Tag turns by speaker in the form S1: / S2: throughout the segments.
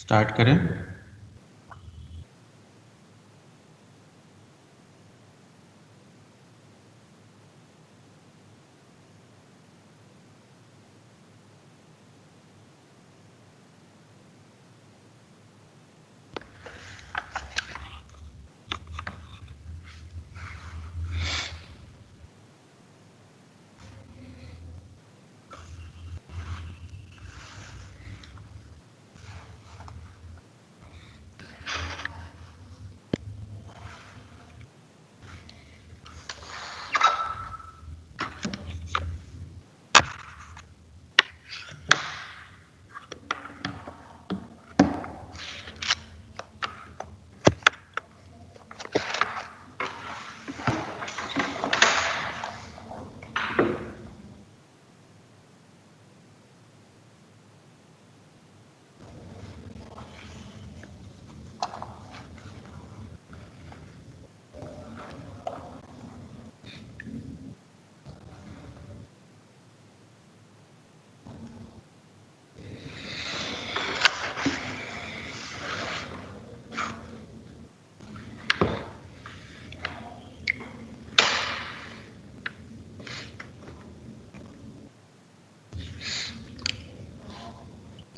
S1: Start करें।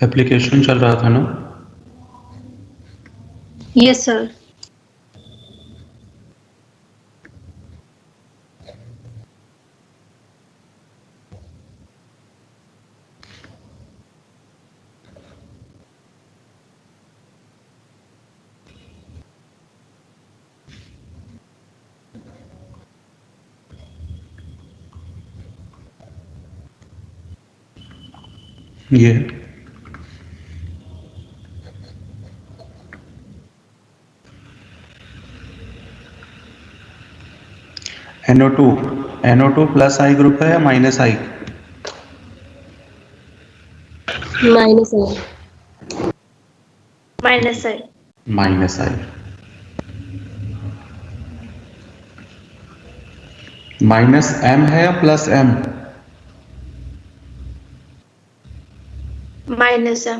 S1: Application चल रहा था ना?
S2: Yes sir.
S1: ये NO2 प्लस आई ग्रुप है या माइनस आई?
S2: माइनस है। माइनस है।
S1: माइनस आई। माइनस M है या प्लस M?
S2: माइनस है।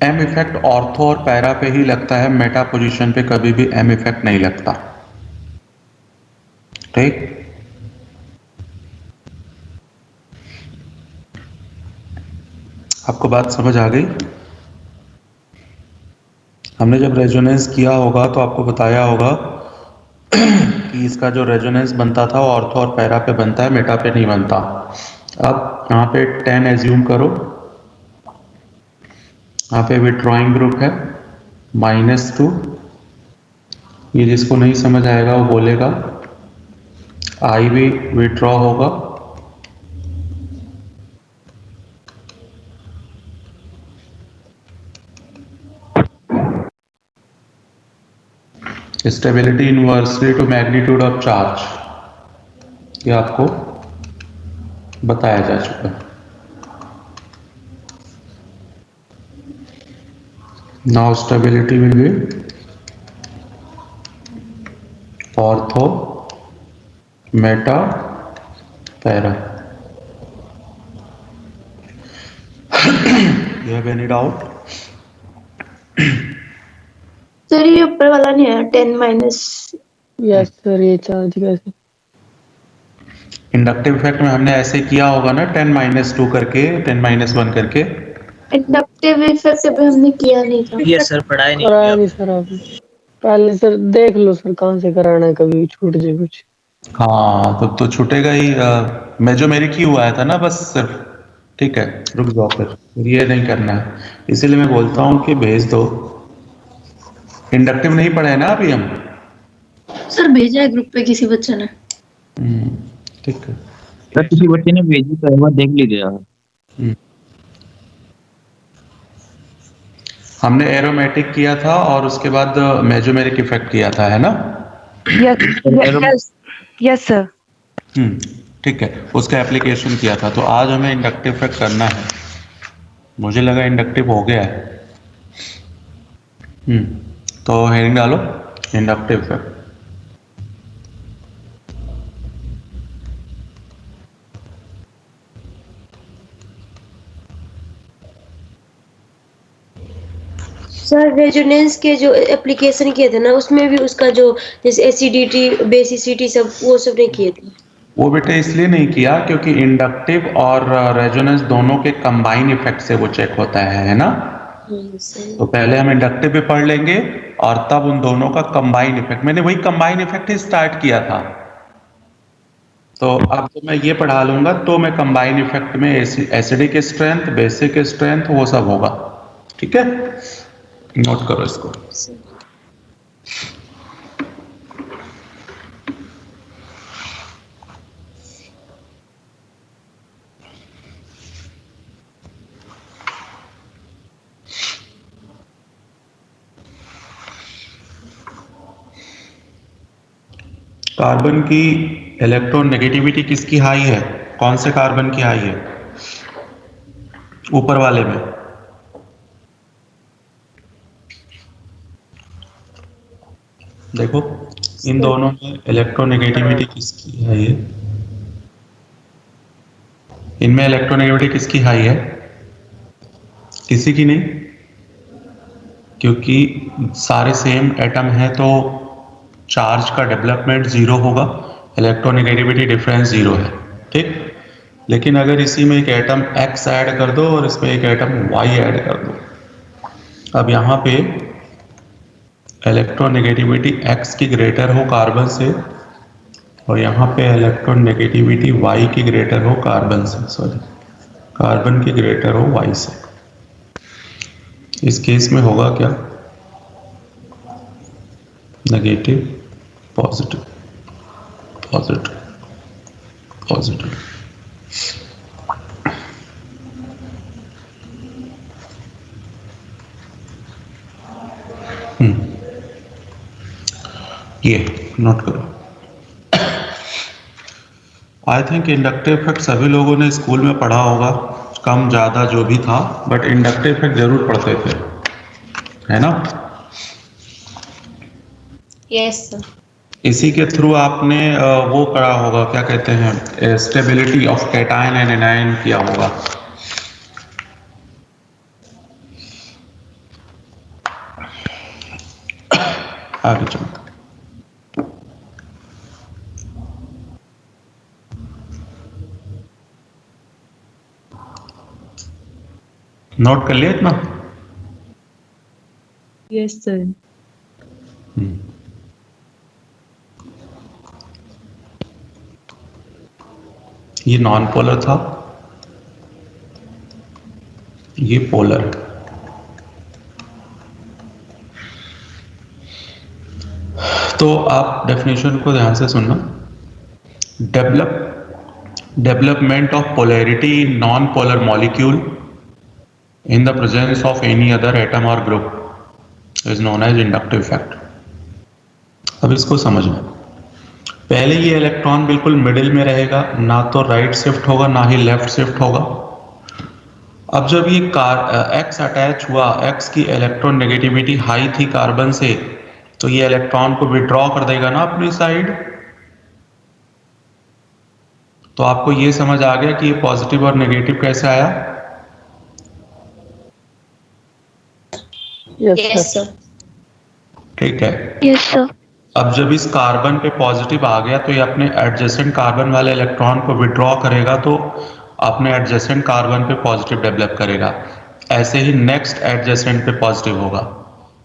S1: M इफेक्ट ऑर्थो और पैरा पे ही लगता है, मेटा पोजीशन पे कभी भी M इफेक्ट नहीं लगता। ठीक, आपको बात समझ आ गई? हमने जब रेजोनेंस किया होगा तो आपको बताया होगा कि इसका जो रेजोनेंस बनता था वो ऑर्थो और पैरा पे बनता है, मेटा पे नहीं बनता। अब यहाँ पे 10 एज्यूम करो, यहाँ पे विथड्रॉइंग ग्रुप है -2। ये जिसको नहीं समझ आएगा वो बोलेगा। आई भी विथड्रॉ होगा, stability inversely to magnitude of charge, ये आपको बताया जा चुका है। Now stability will be ortho, meta, para. You have any doubt?
S2: Sir ये ऊपर वाला नहीं है 10 माइनस।
S3: यस सर, ये चार्ज कैसे?
S1: इंडक्टिव इफेक्ट में हमने ऐसे किया होगा ना, 10-2 करके, 10-1 करके।
S2: इंडक्टिव इफेक्ट अभी हमने किया नहीं था।
S4: यस सर, पढ़ाई नहीं
S3: कराया
S4: किया।
S3: नहीं सर आपने। पहले सर देख लो सर, कहाँ से कराना है, कभी छूट जाए कुछ।
S1: हाँ तो छूटेगा ही। मेजोमेरिक ही हुआ था ना बस सिर्फ। ठीक है, रुक जाओ फिर ये नहीं करना है, इसीलिए मैं बोलता हूँ कि भेज दो। इंडक्टिव नहीं पढ़े ना अभी हम?
S2: सर भेजा है ग्रुप पे किसी बच्चे ने।
S1: ठीक है।
S4: सर किसी बच्चे ने भेजी तो एक बार देख लीजिएगा।
S1: हमने एरोमेटिक किया था और उसके बाद मेजोमेरिक इफेक्ट किया था, है ना?
S5: Yes sir.
S1: ठीक है, उसका एप्लीकेशन किया था। तो आज हमें इंडक्टिव इफेक्ट करना है। मुझे लगा इंडक्टिव हो गया है। तो हेडिंग डालो, इंडक्टिव इफेक्ट।
S5: सर रेजोनेंस के जो एप्लीकेशन किए थे ना उसमें भी उसका जो जैसे एसिडिटी बेसिसिटी सब वो सब नहीं किए थे।
S1: वो बेटे इसलिए नहीं किया क्योंकि इंडक्टिव और रेजोनेंस दोनों के कंबाइन इफेक्ट से वो चेक होता है ना।
S5: सर
S1: तो पहले हम इंडक्टिव भी पढ़ लेंगे और तब उन दोनों का कंबाइन इफेक्ट, मैंने वही कंबाइन इफेक्ट ही स्टार्ट किया था। तो अब जब मैं ये पढ़ा लूंगा तो मैं कंबाइन इफेक्ट में एसिडिक स्ट्रेंथ, बेसिक स्ट्रेंथ वो सब होगा। ठीक है, नोट करो इसको। कार्बन की इलेक्ट्रोनेगेटिविटी किसकी हाई है? कौन से कार्बन की हाई है? ऊपर वाले में। देखो इन दोनों में इलेक्ट्रोनेगेटिविटी किसकी हाई है? इनमें इलेक्ट्रोनेगेटिविटी किसकी हाई है? किसी की नहीं, क्योंकि सारे सेम एटम है तो चार्ज का डेवलपमेंट जीरो होगा, इलेक्ट्रोनेगेटिविटी डिफरेंस जीरो है। ठीक, लेकिन अगर इसी में एक एटम X ऐड कर दो और इसमें एक एटम Y ऐड कर दो, अब यहाँ पे इलेक्ट्रोनेगेटिविटी X की ग्रेटर हो कार्बन से और यहाँ पे इलेक्ट्रोनेगेटिविटी Y की ग्रेटर हो कार्बन से, सॉरी कार्बन की ग्रेटर हो Y से। इस केस में होगा क्या? Negative positive positive positive. ये नोट करो। आई थिंक इंडक्टिव इफेक्ट सभी लोगों ने स्कूल में पढ़ा होगा, कम ज़्यादा जो भी था, बट इंडक्टिव इफेक्ट जरूर पढ़ते थे, है ना?
S5: Yes sir.
S1: इसी के थ्रू आपने वो करा होगा, क्या कहते हैं, stability of cation and anion किया होगा। आगे चलते नोट कर लिया इतना?
S2: Yes sir.
S1: ये नॉन पोलर था, ये पोलर। तो आप डेफिनेशन को ध्यान से सुनना। Development of polarity in non polar molecule in the presence of any other atom or group is known as inductive effect। अब इसको समझना, पहले ये इलेक्ट्रॉन बिल्कुल मिडिल में रहेगा, ना तो राइट शिफ्ट होगा ना ही लेफ्ट शिफ्ट होगा। अब जब ये X अटैच हुआ, X की इलेक्ट्रॉन नेगेटिविटी हाई थी कार्बन से, तो ये इलेक्ट्रॉन को विड्रॉ कर देगा ना अपनी साइड। तो आपको ये समझ आ गया कि ये पॉजिटिव और नेगेटिव कैसे आया?
S5: Yes sir.
S1: ठीक है।
S2: Yes sir.
S1: अब जब इस कार्बन पे पॉजिटिव आ गया तो ये अपने एडजेसेंट कार्बन वाले इलेक्ट्रॉन को विड्रॉ करेगा, तो अपने एडजेसेंट कार्बन पे पॉजिटिव डेवलप करेगा। ऐसे ही नेक्स्ट एडजेसेंट पे पॉजिटिव होगा,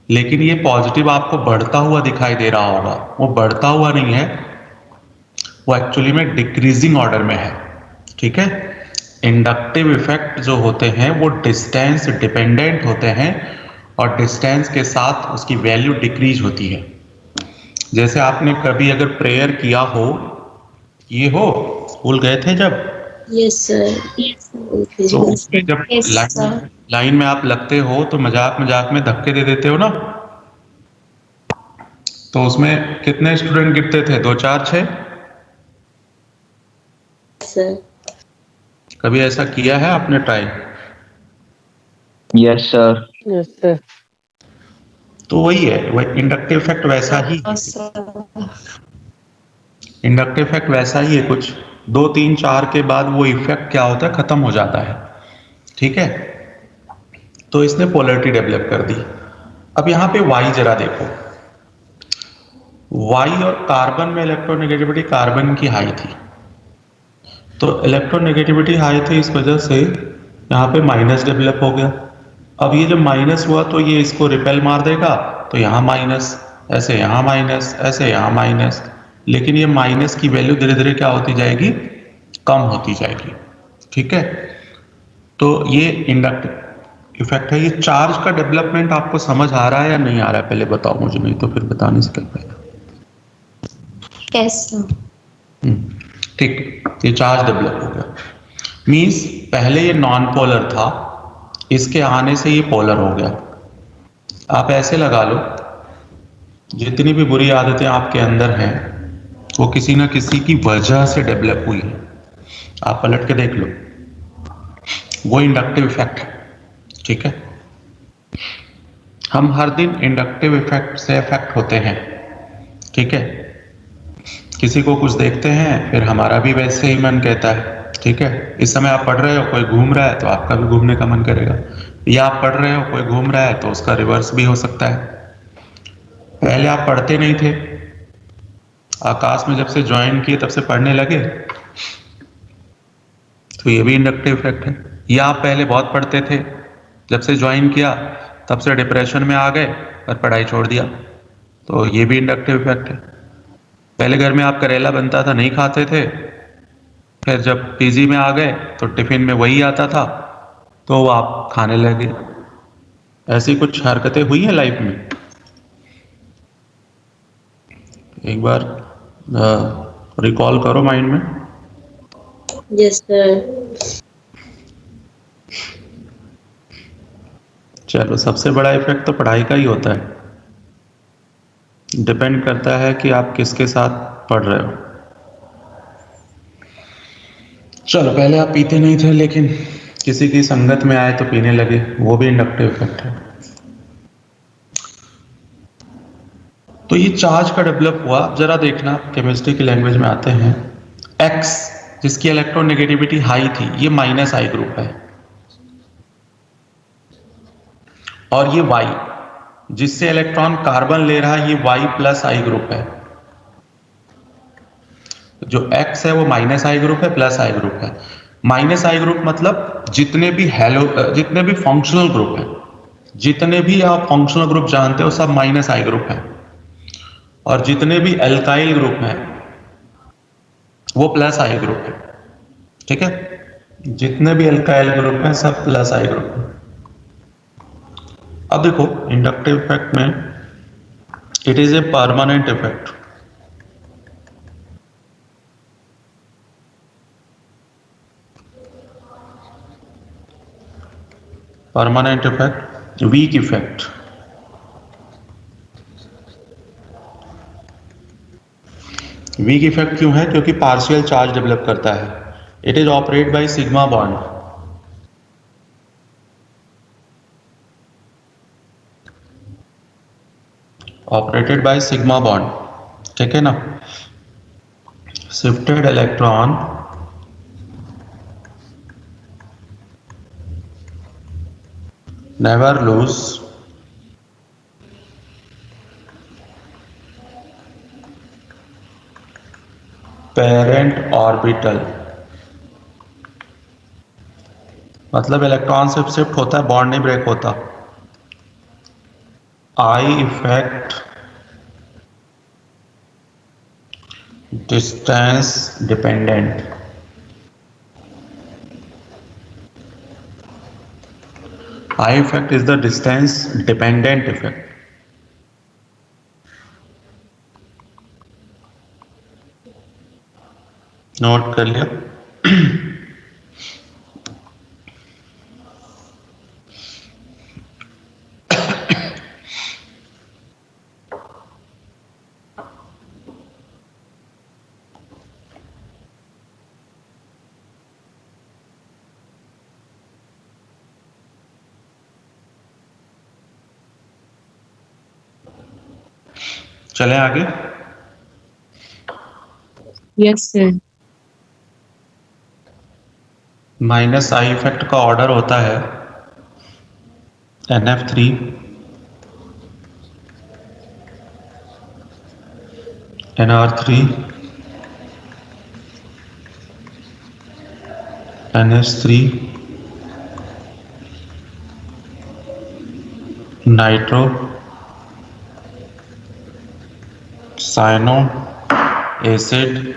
S1: लेकिन ये पॉजिटिव आपको बढ़ता हुआ दिखाई दे रहा होगा। वो बढ़ता हुआ नहीं है, वो एक्चुअली में डिक्रीजिंग ऑर्डर में है। ठीक है, इंडक्टिव इफेक्ट जो होते हैं वो डिस्टेंस डिपेंडेंट होते हैं और डिस्टेंस के साथ उसकी वैल्यू डिक्रीज होती है। जैसे आपने कभी अगर प्रेयर किया हो, ये हो, स्कूल गए थे जब,
S5: यस सर।
S1: तो उसमें जब लाइन में आप लगते हो तो मजाक मजाक में धक्के दे देते हो ना, तो उसमें कितने स्टूडेंट गिरते थे? 2 4 6?
S5: सर
S1: कभी ऐसा किया है आपने try?
S4: Yes sir.
S3: Yes sir.
S1: तो वही है, वही इंडक्टिव इफेक्ट वैसा ही, इंडक्टिव इफेक्ट वैसा ही है। कुछ 2 3 4 के बाद वो इफेक्ट क्या होता है, खत्म हो जाता है। ठीक है, तो इसने पोलैरिटी डेवलप कर दी। अब यहाँ पे Y जरा देखो, Y और कार्बन में इलेक्ट्रोनेगेटिविटी कार्बन की हाई थी, तो इलेक्ट्रोनेगेटिविटी हाई थी, इस वजह से यहाँ पे माइनस डेवलप हो गया। अब ये जब माइनस हुआ तो ये इसको रिपेल मार देगा, तो यहाँ माइनस, ऐसे यहाँ माइनस, ऐसे यहाँ माइनस, लेकिन ये माइनस की वैल्यू धीरे धीरे क्या होती जाएगी, कम होती जाएगी। ठीक है, तो ये इंडक्टिव इफेक्ट है। ये चार्ज का डेवलपमेंट आपको समझ आ रहा है या नहीं आ रहा है, पहले बताओ मुझे, नहीं तो फिर बता नहीं सकता पाएगा।
S2: कैसा?
S1: ठीक, ये चार्ज डेवलप हो गया, मीन्स पहले ये नॉन पोलर था, इसके आने से ये पोलर हो गया। आप ऐसे लगा लो, जितनी भी बुरी आदतें आपके अंदर हैं वो किसी ना किसी की वजह से डेवलप हुई है। आप पलट के देख लो, वो इंडक्टिव इफेक्ट है। ठीक है, हम हर दिन इंडक्टिव इफेक्ट से इफेक्ट होते हैं। ठीक है, किसी को कुछ देखते हैं, फिर हमारा भी वैसे ही मन कहता है। ठीक है, इस समय आप पढ़ रहे हो, कोई घूम रहा है तो आपका भी घूमने का मन करेगा, या आप पढ़ रहे हो, कोई घूम रहा है तो उसका रिवर्स भी हो सकता है। पहले आप पढ़ते नहीं थे, आकाश में जब से ज्वाइन किए तब से पढ़ने लगे, तो ये भी इंडक्टिव इफेक्ट है। या आप पहले बहुत पढ़ते थे, जब से ज्वाइन किया तब से डिप्रेशन में आ गए और पढ़ाई छोड़ दिया, तो ये भी इंडक्टिव इफेक्ट है। पहले घर में आप करेला बनता था, नहीं खाते थे, फिर जब पीजी में आ गए तो टिफिन में वही आता था, तो आप खाने लगे। ऐसी कुछ हरकतें हुई हैं लाइफ में? एक बार रिकॉल करो माइंड में।
S5: Yes sir.
S1: चलो, सबसे बड़ा इफेक्ट तो पढ़ाई का ही होता है, डिपेंड करता है कि आप किसके साथ पढ़ रहे हो। चलो, पहले आप पीते नहीं थे, लेकिन किसी की संगत में आए तो पीने लगे, वो भी इंडक्टिव इफेक्ट है। तो ये चार्ज का डेवलप हुआ। जरा देखना, केमिस्ट्री की लैंग्वेज में आते हैं, X जिसकी इलेक्ट्रोनेगेटिविटी हाई थी, ये माइनस आई ग्रुप है, और ये Y जिससे इलेक्ट्रॉन कार्बन ले रहा है, ये Y प्लस आई ग्रुप है। जो X है वो माइनस आई ग्रुप है, प्लस आई ग्रुप है। माइनस आई ग्रुप मतलब जितने भी फंक्शनल ग्रुप है, जितने भी आप फंक्शनल ग्रुप जानते हो सब माइनस आई ग्रुप है, और जितने भी एल्काइल ग्रुप हैं वो प्लस आई ग्रुप है। ठीक है, जितने भी एल्काइल ग्रुप हैं सब प्लस आई ग्रुप है। अब देखो, इंडक्टिव इफेक्ट में it is a permanent effect. Permanent effect, weak effect. Weak effect क्यों है? क्योंकि पार्शियल चार्ज डेवलप करता है। It is operate by sigma bond. Operated by sigma bond, ठीक है ना। Shifted electron never lose parent orbital, मतलब इलेक्ट्रॉन शिफ्ट होता है, बॉन्ड नहीं ब्रेक होता। I effect distance dependent. I effect is the distance dependent effect. Note कर लिया? चलें आगे।
S2: Yes sir.
S1: Minus I effect का ऑर्डर होता है NF3 NR3, NH3, nitro, cyano, acid,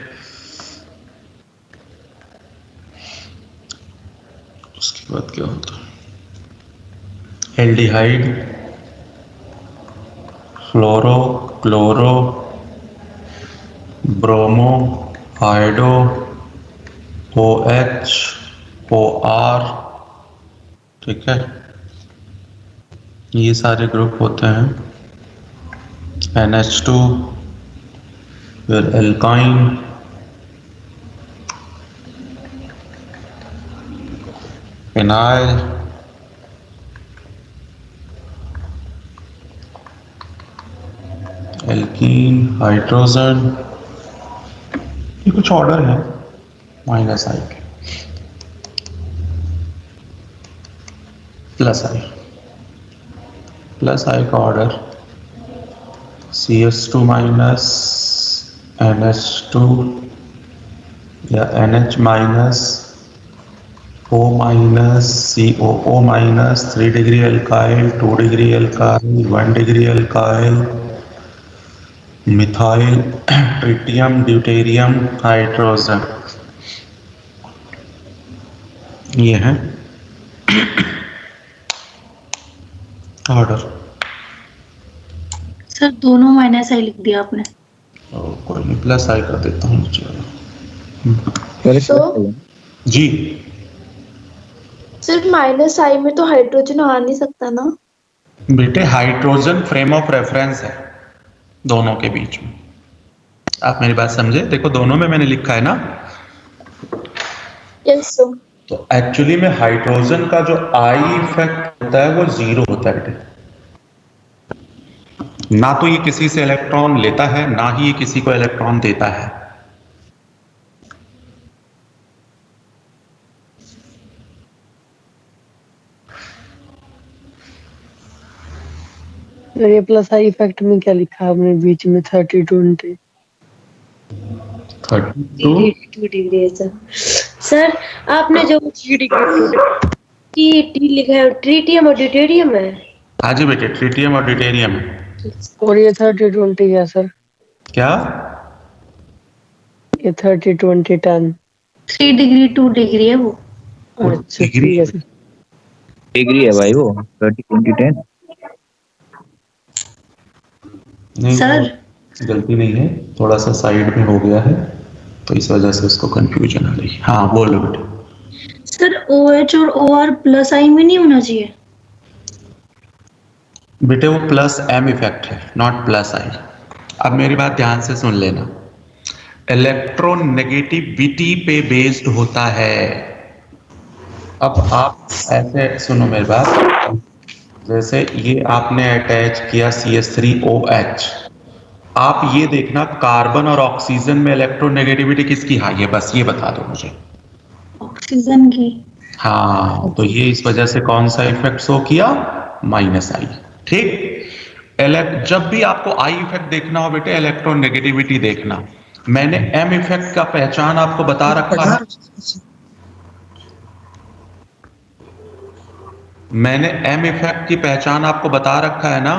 S1: उसके बाद क्या होता है, aldehyde, fluoro, chloro, bromo, hydro, OH, OR, ठीक है, ये सारे ग्रुप होते हैं। NH2, फिर एल्काइन, फिनाइल, एल्कीन, हाइड्रोजन, ये कुछ ऑर्डर है माइनस आई के, प्लस आई का ऑर्डर CH2 माइनस, NH2 या NH minus, O minus, COO minus, 3 degree alkyl, 2 degree alkyl, 1 degree alkyl, methyl, tritium, deuterium, hydrogen, ये है ऑर्डर।
S2: सर दोनों माइनस आई लिख दिया आपने।
S1: कोई नहीं, प्लस आई कर देता हूँ नीचे वाला।
S2: तो
S1: जी,
S2: सिर्फ माइनस आई में तो हाइड्रोजन आ नहीं सकता ना।
S1: बेटे हाइड्रोजन फ्रेम ऑफ रेफरेंस है दोनों के बीच में, आप मेरी बात समझे? देखो दोनों में मैंने लिखा है ना,
S2: यस सर।
S1: तो एक्चुअली में हाइड्रोजन का जो आई इफेक्ट होता है वो 0 होता है बेटे, ना तो ये किसी से इलेक्ट्रॉन लेता है ना ही ये किसी को इलेक्ट्रॉन देता है।
S3: ये प्लस आई इफेक्ट में क्या लिखा है आपने बीच में 30-20?
S1: 32
S5: 2 डिग्री है सर। सर आपने जो टी लिखा है ट्रिटियम और ड्यूटेरियम है।
S1: हाँ जी बेटे, ट्रिटियम और ड्यूटेरियम।
S3: और ये 30-20 क्या सर?
S1: क्या?
S3: ये 30-20-10।
S2: 3 डिग्री 2 डिग्री है वो।
S3: अच्छा ठीक है सर।
S4: डिग्री है भाई वो 30-20-10।
S1: नहीं
S2: सर
S1: गलती नहीं है, थोड़ा सा साइड में हो गया है तो इस वजह से उसको कंफ्यूजन आ रही है। हाँ बोलो बेटे।
S2: सर OH और OR प्लस आई में नहीं होना चाहिए।
S1: बेटे वो प्लस M इफेक्ट है, नॉट प्लस आई। अब मेरी बात ध्यान से सुन लेना, इलेक्ट्रोनेगेटिविटी पे बेस्ड होता है। अब आप ऐसे सुनो मेरी बात, जैसे ये आपने अटैच किया CH3OH, आप ये देखना कार्बन और ऑक्सीजन में इलेक्ट्रोनेगेटिविटी किसकी हाई है, बस ये बता दो मुझे।
S2: ऑक्सीजन की।
S1: हाँ, तो ये इस वजह से कौन सा इफेक्ट शो किया, माइनस आई। ठीक, जब भी आपको आई इफेक्ट देखना हो बेटे, इलेक्ट्रोनेगेटिविटी देखना। मैंने एम इफेक्ट का पहचान आपको बता रखा है, मैंने एम इफेक्ट की पहचान आपको बता रखा है ना।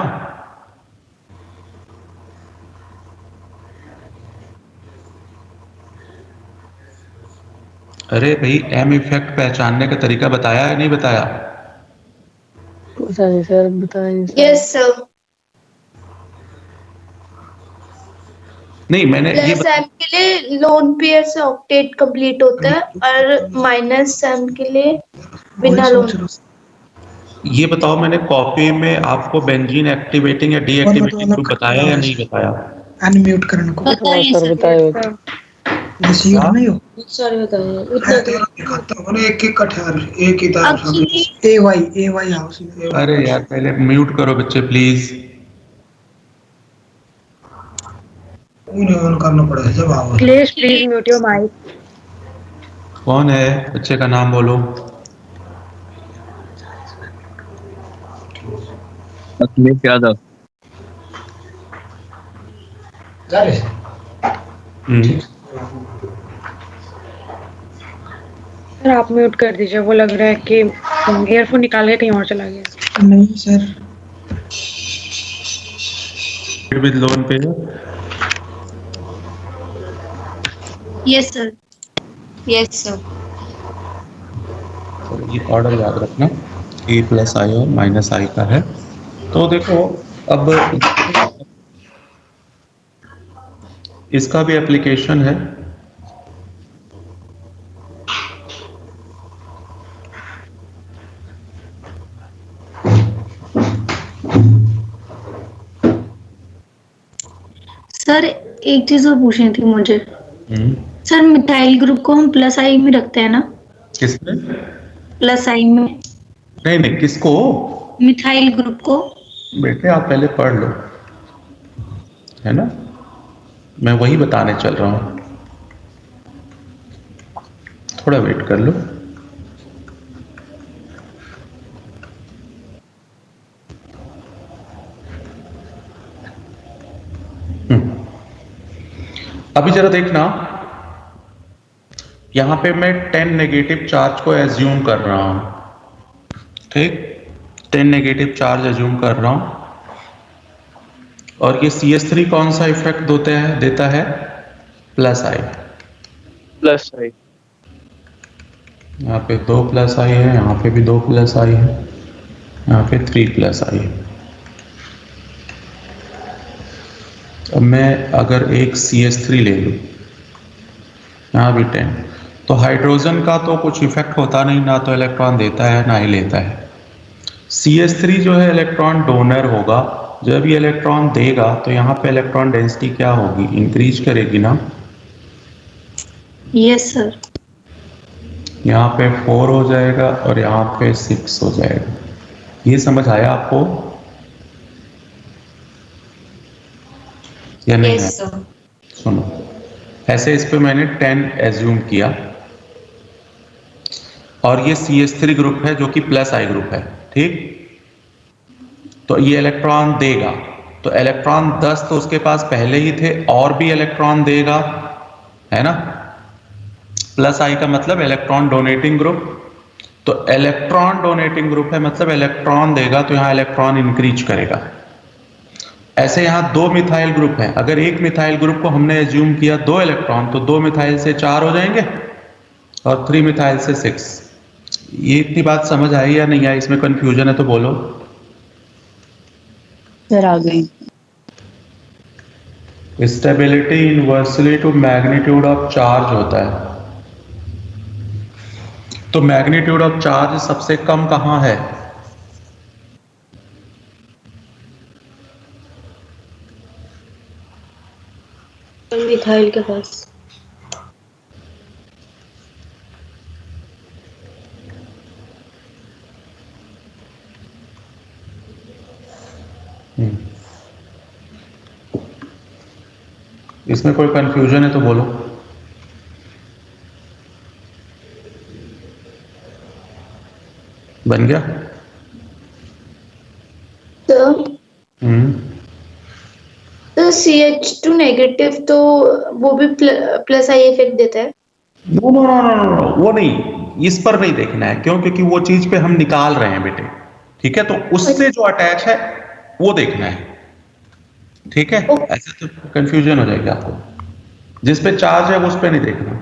S1: अरे भाई, एम इफेक्ट पहचानने का तरीका बताया है नहीं बताया?
S3: पता नहीं सर, बताएं सर।
S2: Yes sir.
S1: नहीं, मैंने ये
S2: प्लस एम के लिए लोन पेयर से ऑक्टेट कंप्लीट होता है और माइनस एम के लिए बिना लोन।
S1: ये बताओ, मैंने कॉपी में आपको बेंजीन एक्टिवेटिंग या डीएक्टिवेटिंग ग्रुप बताया या नहीं बताया?
S6: अनम्यूट करने को
S2: बताइए
S3: सर बताए होते।
S6: जैसे यूज नहीं हो
S5: सॉरी बताइए
S6: है
S5: इतना
S6: तेरा दिखाता हूँ ना, एक एक कठहर एक ही तार
S2: Actually-
S6: ए वाई हाउस में
S1: अरे यार पहले म्यूट करो बच्चे प्लीज।
S6: उन्हें ऑन करना पड़ेगा जब आओ।
S2: Please mute your mic.
S1: कौन है बच्चे का नाम बोलो।
S4: अखिलेश यादव।
S6: जा रहे
S7: सर आप म्यूट कर दीजिए, वो लग रहा है कि ईयरफोन निकाल के कहीं और चला गया।
S6: नहीं sir.
S1: With lone pair,
S2: yes sir, yes sir.
S1: ये ऑर्डर याद रखना, ए प्लस आई और माइनस आई का है। तो देखो अब इसका भी एप्लीकेशन है।
S2: सर एक चीज और पूछनी थी मुझे। सर मिथाइल ग्रुप को हम प्लस आई में रखते हैं ना?
S1: किसमें?
S2: प्लस आई में।
S1: नहीं नहीं, किसको?
S2: मिथाइल ग्रुप को।
S1: बेटे आप पहले पढ़ लो, है ना, मैं वही बताने चल रहा हूं, थोड़ा वेट कर लो। अभी जरा देखना, यहां पे मैं 10 नेगेटिव चार्ज को एज्यूम कर रहा हूं, ठीक, 10 नेगेटिव चार्ज एज्यूम कर रहा हूं, और ये CH3 कौन सा इफेक्ट देता है? Plus I.
S3: Plus I.
S1: यहाँ पे 2 प्लस आई है, यहाँ पे भी 2 प्लस आई है, यहाँ पे 3 प्लस आई है। अब मैं अगर एक CH3 ले लूँ, यहाँ भी 10, तो हाइड्रोजन का तो कुछ इफेक्ट होता नहीं, ना तो इलेक्ट्रॉन देता है ना ही लेता है। CH3 जो है इलेक्ट्रॉन डोनर होगा, जब ये इलेक्ट्रॉन देगा तो यहाँ पे इलेक्ट्रॉन डेंसिटी क्या होगी? इंक्रीज करेगी ना।
S2: Yes sir.
S1: यहाँ पे 4 हो जाएगा और यहाँ पे 6 हो जाएगा। ये समझ आया आपको या नहीं?
S2: Yes sir.
S1: सुनो, ऐसे इस पे मैंने 10 एज्यूम किया, और ये CH3 ग्रुप है जो कि प्लस आई ग्रुप है, ठीक। तो ये इलेक्ट्रॉन देगा, तो इलेक्ट्रॉन 10 तो उसके पास पहले ही थे, और भी इलेक्ट्रॉन देगा, है ना। प्लस आई का मतलब इलेक्ट्रॉन डोनेटिंग ग्रुप, तो इलेक्ट्रॉन डोनेटिंग ग्रुप है मतलब इलेक्ट्रॉन देगा, तो यहाँ इलेक्ट्रॉन इंक्रीज करेगा। ऐसे यहाँ 2 मिथाइल ग्रुप हैं, अगर एक मिथाइल ग्रुप को हमने एज्यूम किया 2 इलेक्ट्रॉन, तो 2 मिथाइल से 4 हो जाएंगे और 3 मिथाइल से 6। ये इतनी बात समझ आई या नहीं आई? इसमें कंफ्यूजन है तो बोलो।
S8: सर आ गई।
S1: Stability inversely to magnitude of charge होता है, तो मैग्नीट्यूड ऑफ चार्ज सबसे कम कहां है?
S5: मिथाइल के पास।
S1: इसमें कोई कंफ्यूजन है तो बोलो। बन गया?
S2: तो CH2 नेगेटिव तो वो भी प्लस आई इफेक्ट देता है?
S1: No no no no no, वो नहीं, इस पर नहीं देखना है, क्यों? क्योंकि वो चीज पे हम निकाल रहे हैं बेटे, ठीक है, तो उससे जो अटैच है वो देखना है, ठीक है। ऐसे तो कंफ्यूजन हो जाएगी आपको, जिस पे चार्ज है उस पे नहीं देखना।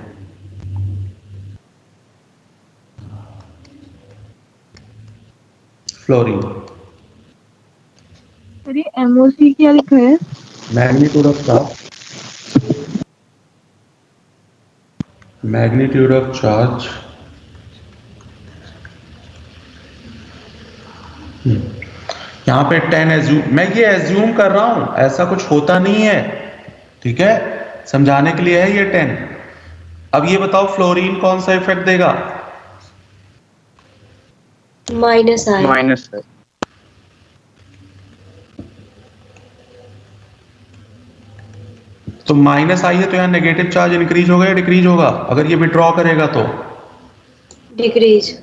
S1: फ्लोरीन,
S8: अरे MOC क्या लिखा है?
S1: Magnitude of charge, magnitude of charge, यहां पे 10 एज्यूम, मैं ये एज्यूम कर रहा हूं, ऐसा कुछ होता नहीं है, ठीक है, समझाने के लिए है ये 10। अब ये बताओ फ्लोरीन कौन सा इफेक्ट देगा?
S5: माइनस आई।
S3: माइनस है।
S1: तो माइनस आई है तो यहाँ नेगेटिव चार्ज इंक्रीज होगा या डिक्रीज होगा? अगर ये विड्रॉ करेगा तो
S5: डिक्रीज।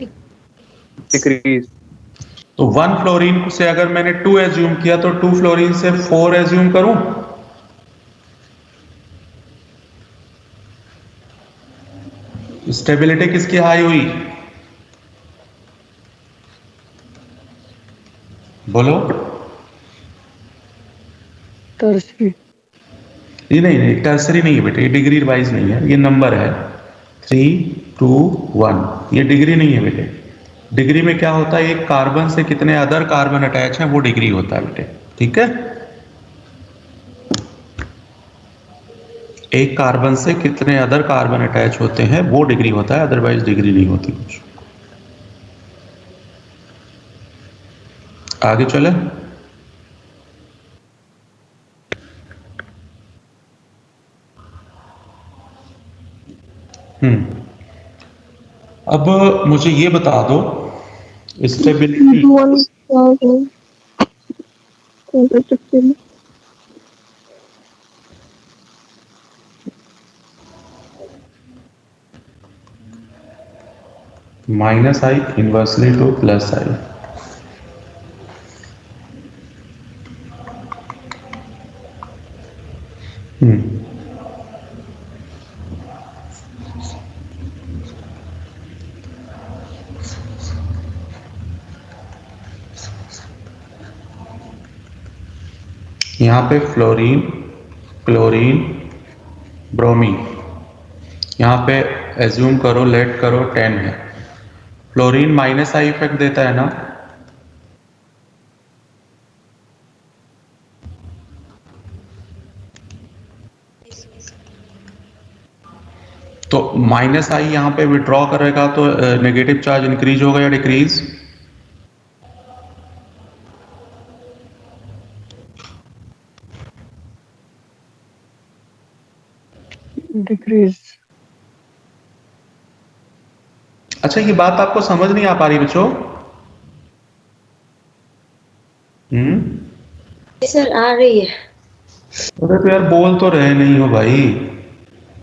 S3: डिक्रीज।
S1: तो 1 फ्लोरीन से अगर मैंने 2 एज्यूम किया तो 2 फ्लोरीन से 4 एज्यूम करूं? स्टेबिलिटी किसकी हाई हुई? बोलो।
S3: टर्सरी।
S1: ये नहीं, टर्सरी नहीं है बेटे, ये डिग्री वाइज नहीं है, ये नंबर है 3, 2, 1, ये डिग्री नहीं है बेटे। डिग्री में क्या होता है, एक कार्बन से कितने अदर कार्बन अटैच हैं वो डिग्री होता है बेटे, ठीक है। एक कार्बन से कितने अदर कार्बन अटैच होते हैं वो डिग्री होता है, अदरवाइज डिग्री नहीं होती कुछ। आगे चले। अब मुझे ये बता दो, stability minus I inversely to plus I. यहाँ पे फ्लोरीन, क्लोरीन, ब्रोमीन, यहाँ पे एज्यूम करो, लेट करो 10 है। फ्लोरीन माइनस आई इफेक्ट देता है ना, तो माइनस आई यहाँ पे विड्रॉ करेगा तो नेगेटिव चार्ज इंक्रीज होगा या डिक्रीज?
S3: डिक्रीज।
S1: अच्छा, ये बात आपको समझ नहीं आ पा रही बच्चों?
S5: सर आ रही है।
S1: अरे तो यार बोल तो रहे नहीं हो भाई,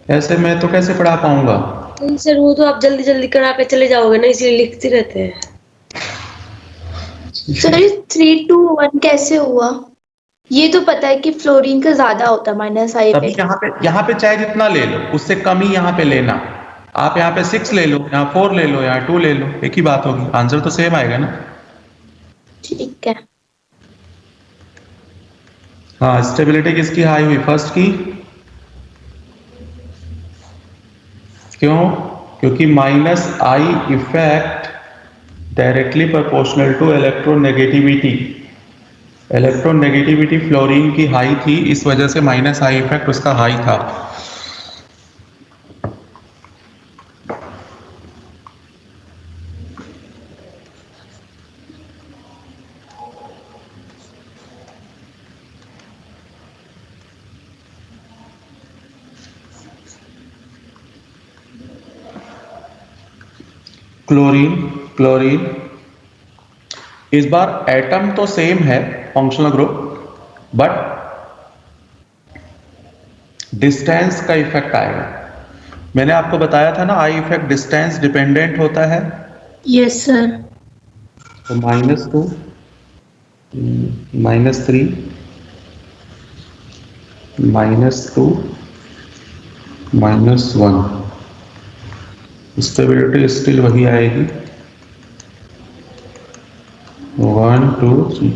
S1: ऐसे मैं तो कैसे पढ़ा पाऊंगा?
S5: नहीं सर, वो तो आप जल्दी जल्दी करा के चले जाओगे ना, इसलिए लिखते रहते हैं।
S2: सर 3, 2, 1 कैसे हुआ? ये तो पता है कि फ्लोरीन का ज्यादा होता है माइनस आई
S1: तभी
S2: इफेक्ट।
S1: यहाँ पे चाहे जितना ले लो, उससे कम ही यहाँ पे लेना। आप यहाँ पे 6 ले लो, यहाँ 4 ले लो, यहाँ 2 ले लो, एक ही बात होगी, आंसर तो सेम आएगा ना।
S2: ठीक है।
S1: हाँ, स्टेबिलिटी किसकी हाई हुई? फर्स्ट की। क्यों? क्योंकि minus I effect directly proportional to electronegativity. Electronegativity fluorine की हाई थी, इस वजह से माइनस आई इफेक्ट उसका हाई था। क्लोरीन, क्लोरीन, इस बार एटम तो सेम है, फंक्शनल ग्रुप, बट डिस्टेंस का इफेक्ट आएगा। मैंने आपको बताया था ना, आई इफेक्ट डिस्टेंस डिपेंडेंट होता है।
S2: Yes sir.
S1: तो -2, -3, -2, -1, स्टेबिलिटी स्टिल वही आएगी 1, 2, 3।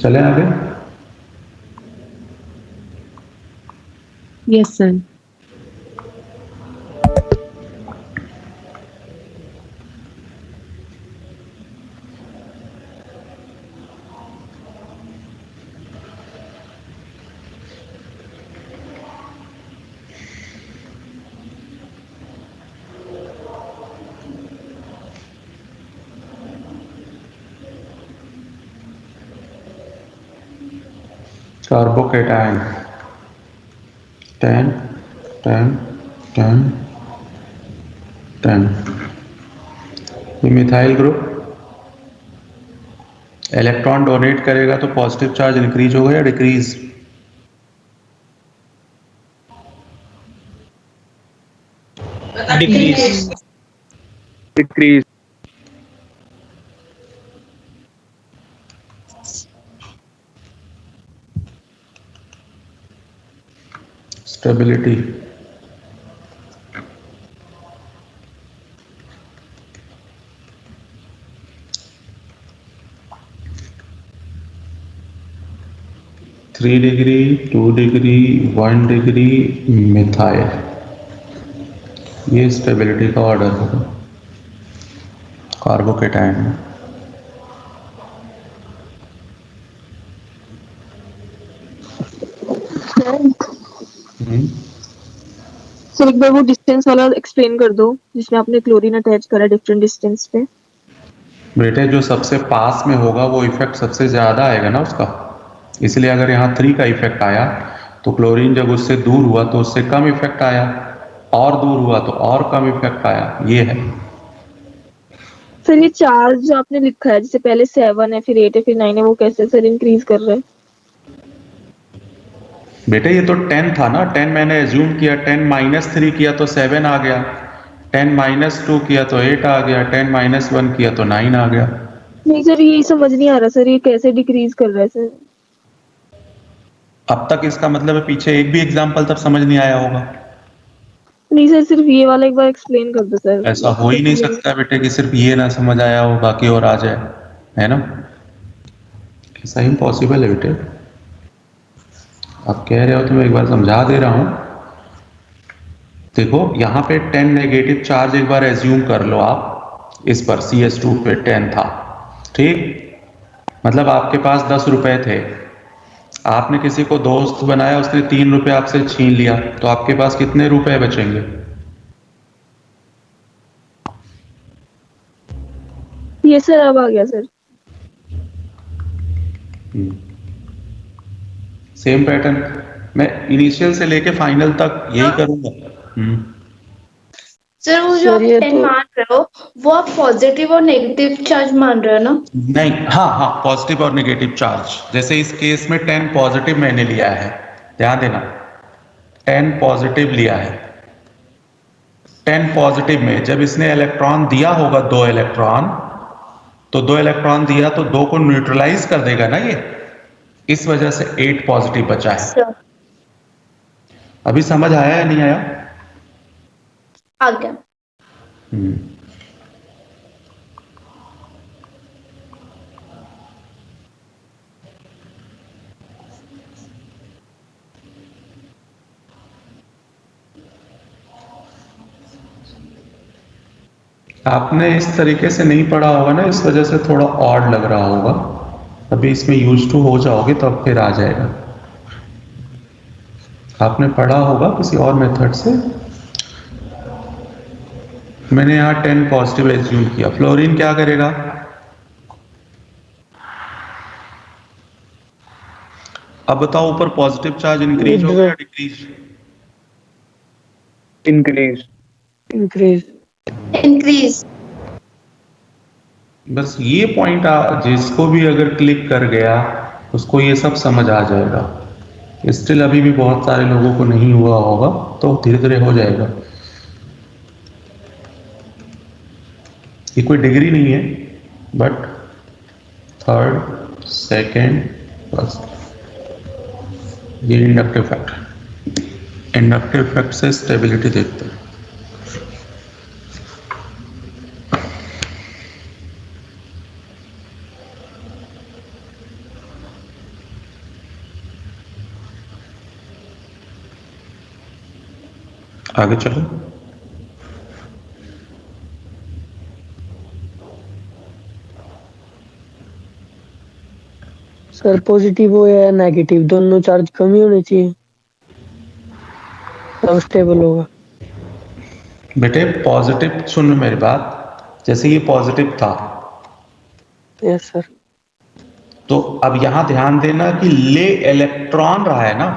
S1: चले आगे।
S8: Yes sir.
S1: कार्बोकेटायन 10, 10, 10, 10। ये मिथाइल ग्रुप इलेक्ट्रॉन डोनेट करेगा तो पॉजिटिव चार्ज इंक्रीज होगा या decrease?
S4: Decrease.
S1: Stability three degree, 2 degree, 1 degree methyl, ये स्टेबिलिटी का ऑर्डर होगा कार्बोकेटायन में।
S8: सर एक बार वो डिस्टेंस वाला एक्सप्लेन कर दो जिसमें आपने क्लोरीन अटैच करा डिफरेंट डिस्टेंस पे।
S1: बेटे जो सबसे पास में होगा वो इफेक्ट सबसे ज्यादा आएगा ना उसका, इसलिए अगर यहाँ 3 का इफेक्ट आया तो क्लोरीन जब उससे दूर हुआ तो उससे कम इफेक्ट आया, और दूर हुआ तो और कम इफेक्ट आया, ये है।
S8: सर ये चार्ज जो आपने लिखा है जैसे पहले 7 है फिर 8 है फिर 9 है वो कैसे सर इंक्रीज कर रहा है?
S1: बेटे ये तो 10 था ना, 10 मैंने एज्यूम किया, 10 -3 किया तो 7 आ गया, 10 -2 किया तो 8 आ गया, 10 -1 किया तो 9 आ गया।
S8: नहीं सर ये समझ नहीं आ रहा सर ये कैसे डिक्रीज कर रहा है सर?
S1: अब तक इसका मतलब है पीछे एक भी एग्जाम्पल तब समझ नहीं आया होगा।
S8: नहीं सर सिर्फ ये वाला एक बार एक्सप्लेन कर दो सर।
S1: ऐसा हो ही नहीं सकता बेटे कि सिर्फ ये ना समझ आया हो बाकी और आ जाए, है ना? ऐसा इम्पॉसिबल है बेटे। आप कह रहे हो तो मैं एक बार समझा दे रहा हूं। देखो यहाँ पे 10 नेगेटिव चार्ज एक बार एज्यूम कर लो आप, इस पर CS2 पे 10 था, ठीक? मतलब आपके पास 10 रुपए थे, आपने किसी को दोस्त बनाया, उसने 3 रुपए आपसे छीन लिया, तो आपके पास कितने रुपए बचेंगे?
S8: ये सर अब आ गया सर।
S1: सेम पैटर्न मैं इनिशियल से लेके फाइनल तक यही करूंगा।
S2: सर वो जो आप 10 मान रहे हो वो आप पॉजिटिव और नेगेटिव चार्ज मान रहे हो ना?
S1: नहीं, हाँ, पॉजिटिव और नेगेटिव चार्ज। जैसे इस केस में 10 पॉजिटिव मैंने लिया है, ध्यान देना, 10 पॉजिटिव लिया है। 10 पॉजिटिव में जब इसने इलेक्ट्रॉन दिया होगा 2 इलेक्ट्रॉन, तो 2 इलेक्ट्रॉन दिया तो 2 को न्यूट्रलाइज कर देगा ना ये, इस वजह से 8 पॉजिटिव बचा है। अभी समझ आया या नहीं आया?
S2: आ गया।
S1: आपने इस तरीके से नहीं पढ़ा होगा ना, इस वजह से थोड़ा ऑड लग रहा होगा। अभी इसमें यूज टू हो जाओगे तो अब फिर आ जाएगा। आपने पढ़ा होगा किसी और मेथड से। मैंने यहाँ 10 पॉजिटिव एज्यूम किया। फ्लोरीन क्या करेगा? अब बताओ, ऊपर पॉजिटिव चार्ज इंक्रीज होगा या डिक्रीज?
S4: इंक्रीज।
S3: इंक्रीज।
S2: इंक्रीज।
S1: बस ये पॉइंट जिसको भी अगर क्लिक कर गया उसको ये सब समझ आ जाएगा। स्टिल अभी भी बहुत सारे लोगों को नहीं हुआ होगा, तो धीरे धीरे हो जाएगा। ये कोई डिग्री नहीं है, बट थर्ड, सेकेंड, फर्स्ट, ये इंडक्टिव फैक्ट। इंडक्टिव फैक्ट से स्टेबिलिटी देखते हैं। आगे चलो।
S3: सर पॉजिटिव हो या नेगेटिव दोनों चार्ज कम ही होने चाहिए, तब स्टेबल होगा।
S1: बेटे पॉजिटिव, सुन मेरी बात, जैसे ये पॉजिटिव था,
S3: यस सर,
S1: तो अब यहां ध्यान देना कि ले इलेक्ट्रॉन रहा है ना,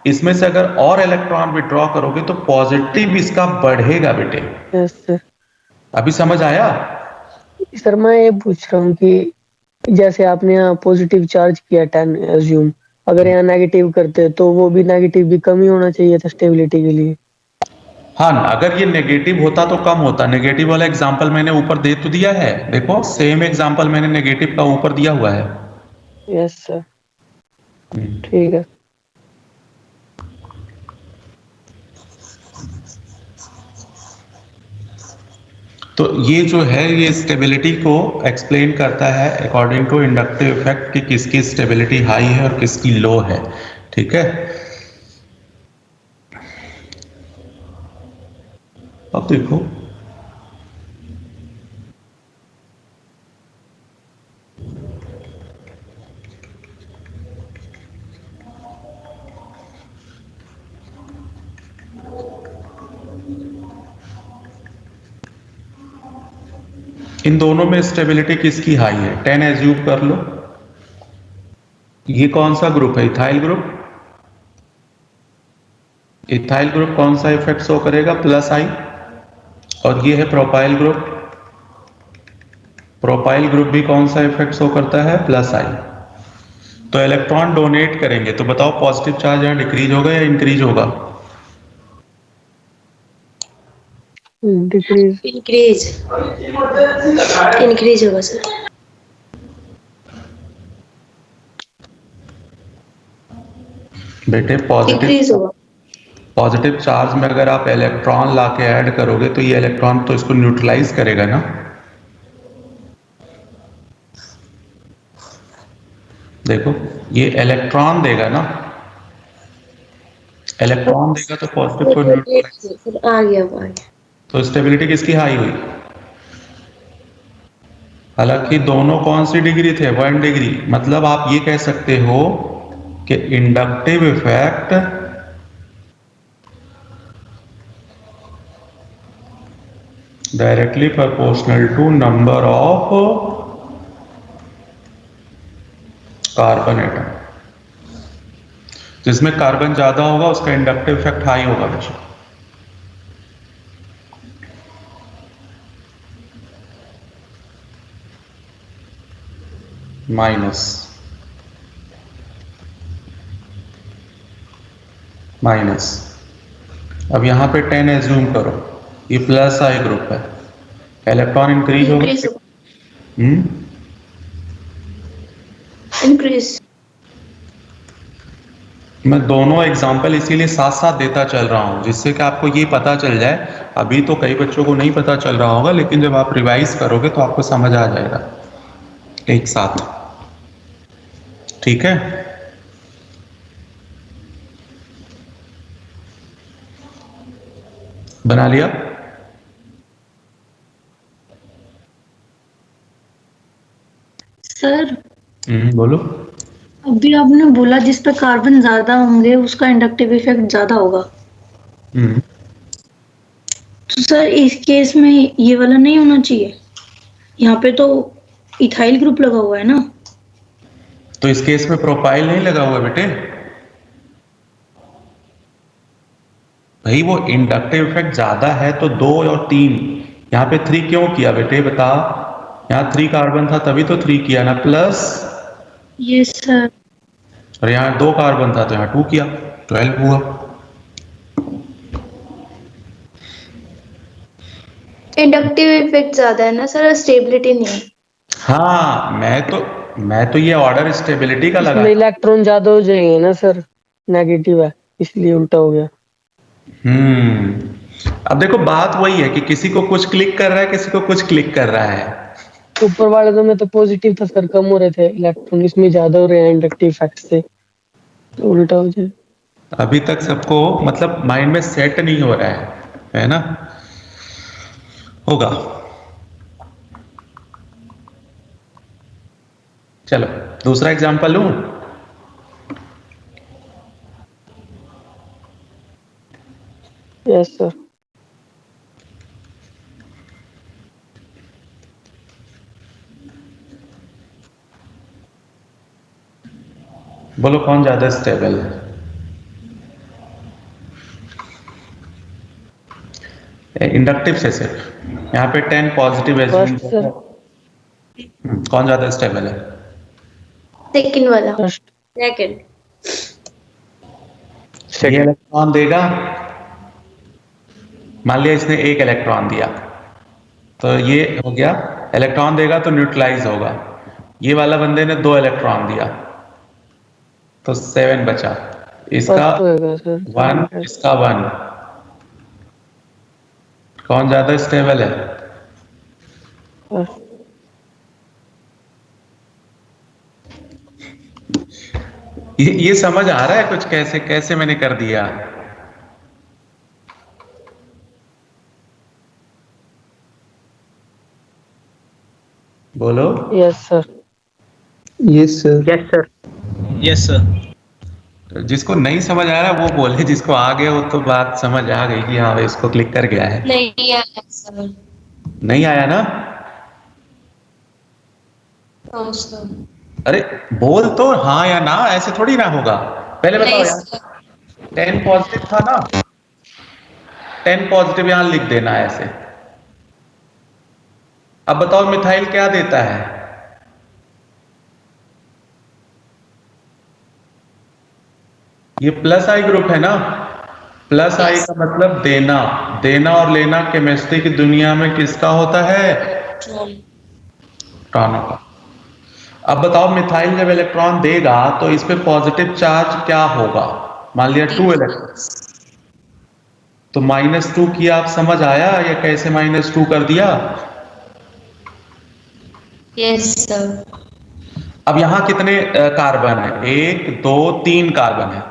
S1: इसमें से अगर और इलेक्ट्रॉन विड्रॉ करोगे तो पॉजिटिव इसका बढ़ेगा बेटे।
S3: Yes sir.
S1: अभी समझ आया?
S3: सर मैं ये पूछ रहा हूँ कि जैसे आपने यहाँ पॉजिटिव चार्ज किया 10 एज्यूम, अगर यहाँ नेगेटिव करते तो वो भी नेगेटिव भी कम ही होना चाहिए था स्टेबिलिटी के लिए।
S1: हाँ, अगर ये नेगेटिव होता तो कम होता। नेगेटिव वाला एग्जांपल मैंने ऊपर दे तो दिया है, देखो सेम एग्जांपल मैंने नेगेटिव का ऊपर दिया हुआ है।
S3: यस सर, ठीक है।
S1: तो ये जो है ये स्टेबिलिटी को एक्सप्लेन करता है अकॉर्डिंग टू इंडक्टिव इफेक्ट कि किसकी स्टेबिलिटी हाई है और किसकी लो है। ठीक है, अब देखो इन दोनों में स्टेबिलिटी किसकी हाई है? 10 एज्यूम कर लो। ये कौन सा ग्रुप है? Ethyl group. इथाइल ग्रुप कौन सा इफेक्ट शो करेगा? प्लस आई। और ये है प्रोपाइल ग्रुप। प्रोपाइल ग्रुप भी कौन सा इफेक्ट शो करता है? प्लस आई। तो इलेक्ट्रॉन डोनेट करेंगे तो बताओ पॉजिटिव चार्ज यहाँ डिक्रीज होगा या इंक्रीज होगा?
S3: डिक्रीज।
S5: इंक्रीज इंक्रीज होगा सर।
S1: बेटे
S2: डिक्रीज होगा।
S1: पॉजिटिव चार्ज में अगर आप इलेक्ट्रॉन ला के ऐड करोगे तो ये इलेक्ट्रॉन तो इसको न्यूट्रलाइज करेगा ना। देखो ये इलेक्ट्रॉन देगा ना, इलेक्ट्रॉन देगा तो पॉजिटिव को न्यूट्रलाइज।
S5: आ गया।
S1: तो स्टेबिलिटी किसकी हाई हुई? हालांकि दोनों कौन सी डिग्री थे? 1 डिग्री। मतलब आप ये कह सकते हो कि inductive effect directly proportional to number of carbon atom. जिसमें कार्बन ज्यादा होगा उसका इंडक्टिव इफेक्ट हाई होगा बच्चों। माइनस। अब यहां पे 10 एज्यूम करो, ये प्लस आई ग्रुप है, इलेक्ट्रॉन इंक्रीज होगा।
S2: इंक्रीज।
S1: मैं दोनों एग्जाम्पल इसीलिए साथ साथ देता चल रहा हूं जिससे कि आपको ये पता चल जाए। अभी तो कई बच्चों को नहीं पता चल रहा होगा, लेकिन जब आप रिवाइज करोगे तो आपको समझ आ जाएगा एक साथ। ठीक है, बना लिया?
S7: सर
S1: बोलो।
S7: अभी आपने बोला जिस पे कार्बन ज्यादा होंगे उसका इंडक्टिव इफेक्ट ज्यादा होगा। तो सर इस केस में ये वाला नहीं होना चाहिए, यहाँ पे तो इथाइल ग्रुप लगा हुआ है ना।
S1: तो इस केस में प्रोपाइल नहीं लगा हुआ बेटे। भाई वो इंडक्टिव इफेक्ट ज्यादा है तो 2 और 3, यहाँ पे 3 क्यों किया बेटे बता? यहाँ 3 कार्बन था तभी तो 3 किया ना, प्लस।
S7: Yes sir.
S1: और यहाँ 2 कार्बन था तो यहाँ 2 किया, 12 हुआ।
S2: इंडक्टिव इफेक्ट ज्यादा है ना सर, स्टेबिलिटी नहीं है।
S1: हाँ, मैं तो ये ऑर्डर स्टेबिलिटी का लगा।
S3: इसमें इलेक्ट्रॉन ज्यादा हो जाएंगे ना सर, नेगेटिव है इसलिए उल्टा हो गया।
S1: अब देखो बात वही है कि किसी को कुछ क्लिक कर रहा है, किसी को कुछ क्लिक कर रहा है।
S3: ऊपर वाले तो में तो पॉजिटिव था सर, कम हो रहे थे इलेक्ट्रॉन, इसमें ज्यादा हो रहे हैं इंडक्टिव इफेक्ट से, तो उल्टा हो जाए।
S1: अभी तक सबको मतलब माइंड में सेट नहीं हो रहा है ना? होगा। चलो दूसरा एग्जांपल लूं।
S3: Yes sir.
S1: बोलो कौन ज्यादा स्टेबल है? इंडक्टिव से सिर्फ यहाँ पे 10 पॉजिटिव एज्यूम
S3: फर्स्ट सर,
S1: कौन ज्यादा स्टेबल है?
S2: सेकंड वाला।
S3: फर्स्ट।
S5: सेकंड।
S1: ये इलेक्ट्रॉन देगा, मान लिया इसने एक इलेक्ट्रॉन दिया, तो ये हो गया, इलेक्ट्रॉन देगा तो न्यूट्रलाइज होगा। ये वाला बंदे ने 2 इलेक्ट्रॉन दिया, तो 7 बचा। इसका
S3: फर्स्ट होएगा सर।
S1: 1, इसका 1। कौन ज्यादा स्टेबल है?
S3: फर्स्ट।
S1: ये समझ आ रहा है कुछ कैसे कैसे मैंने कर दिया? बोलो।
S3: Yes sir.
S9: Yes sir.
S10: Yes sir.
S9: Yes sir.
S1: जिसको नहीं समझ आ रहा वो बोले, जिसको आ गया वो तो बात समझ आ गई कि हाँ भाई इसको क्लिक कर गया है।
S5: नहीं आया सर।
S1: नहीं आया ना?
S5: No sir.
S1: अरे बोल तो हाँ या ना, ऐसे थोड़ी ना होगा। पहले बताओ
S5: नहीं
S1: यार,
S5: सर।
S1: 10 पॉजिटिव था ना, 10 पॉजिटिव यहां लिख देना है ऐसे। अब बताओ मिथाइल क्या देता है? ये प्लस आई ग्रुप है ना, प्लस आई का मतलब देना। देना और लेना केमिस्ट्री की दुनिया में किसका होता है? इलेक्ट्रॉनों का। अब बताओ मिथाइल जब इलेक्ट्रॉन देगा तो इस पे पॉजिटिव चार्ज क्या होगा? मान लिया 2 इलेक्ट्रॉन, तो -2 किया। आप समझ आया या कैसे -2 कर दिया?
S5: Yes sir.
S1: अब यहां कितने कार्बन है? 1 2 3 कार्बन है।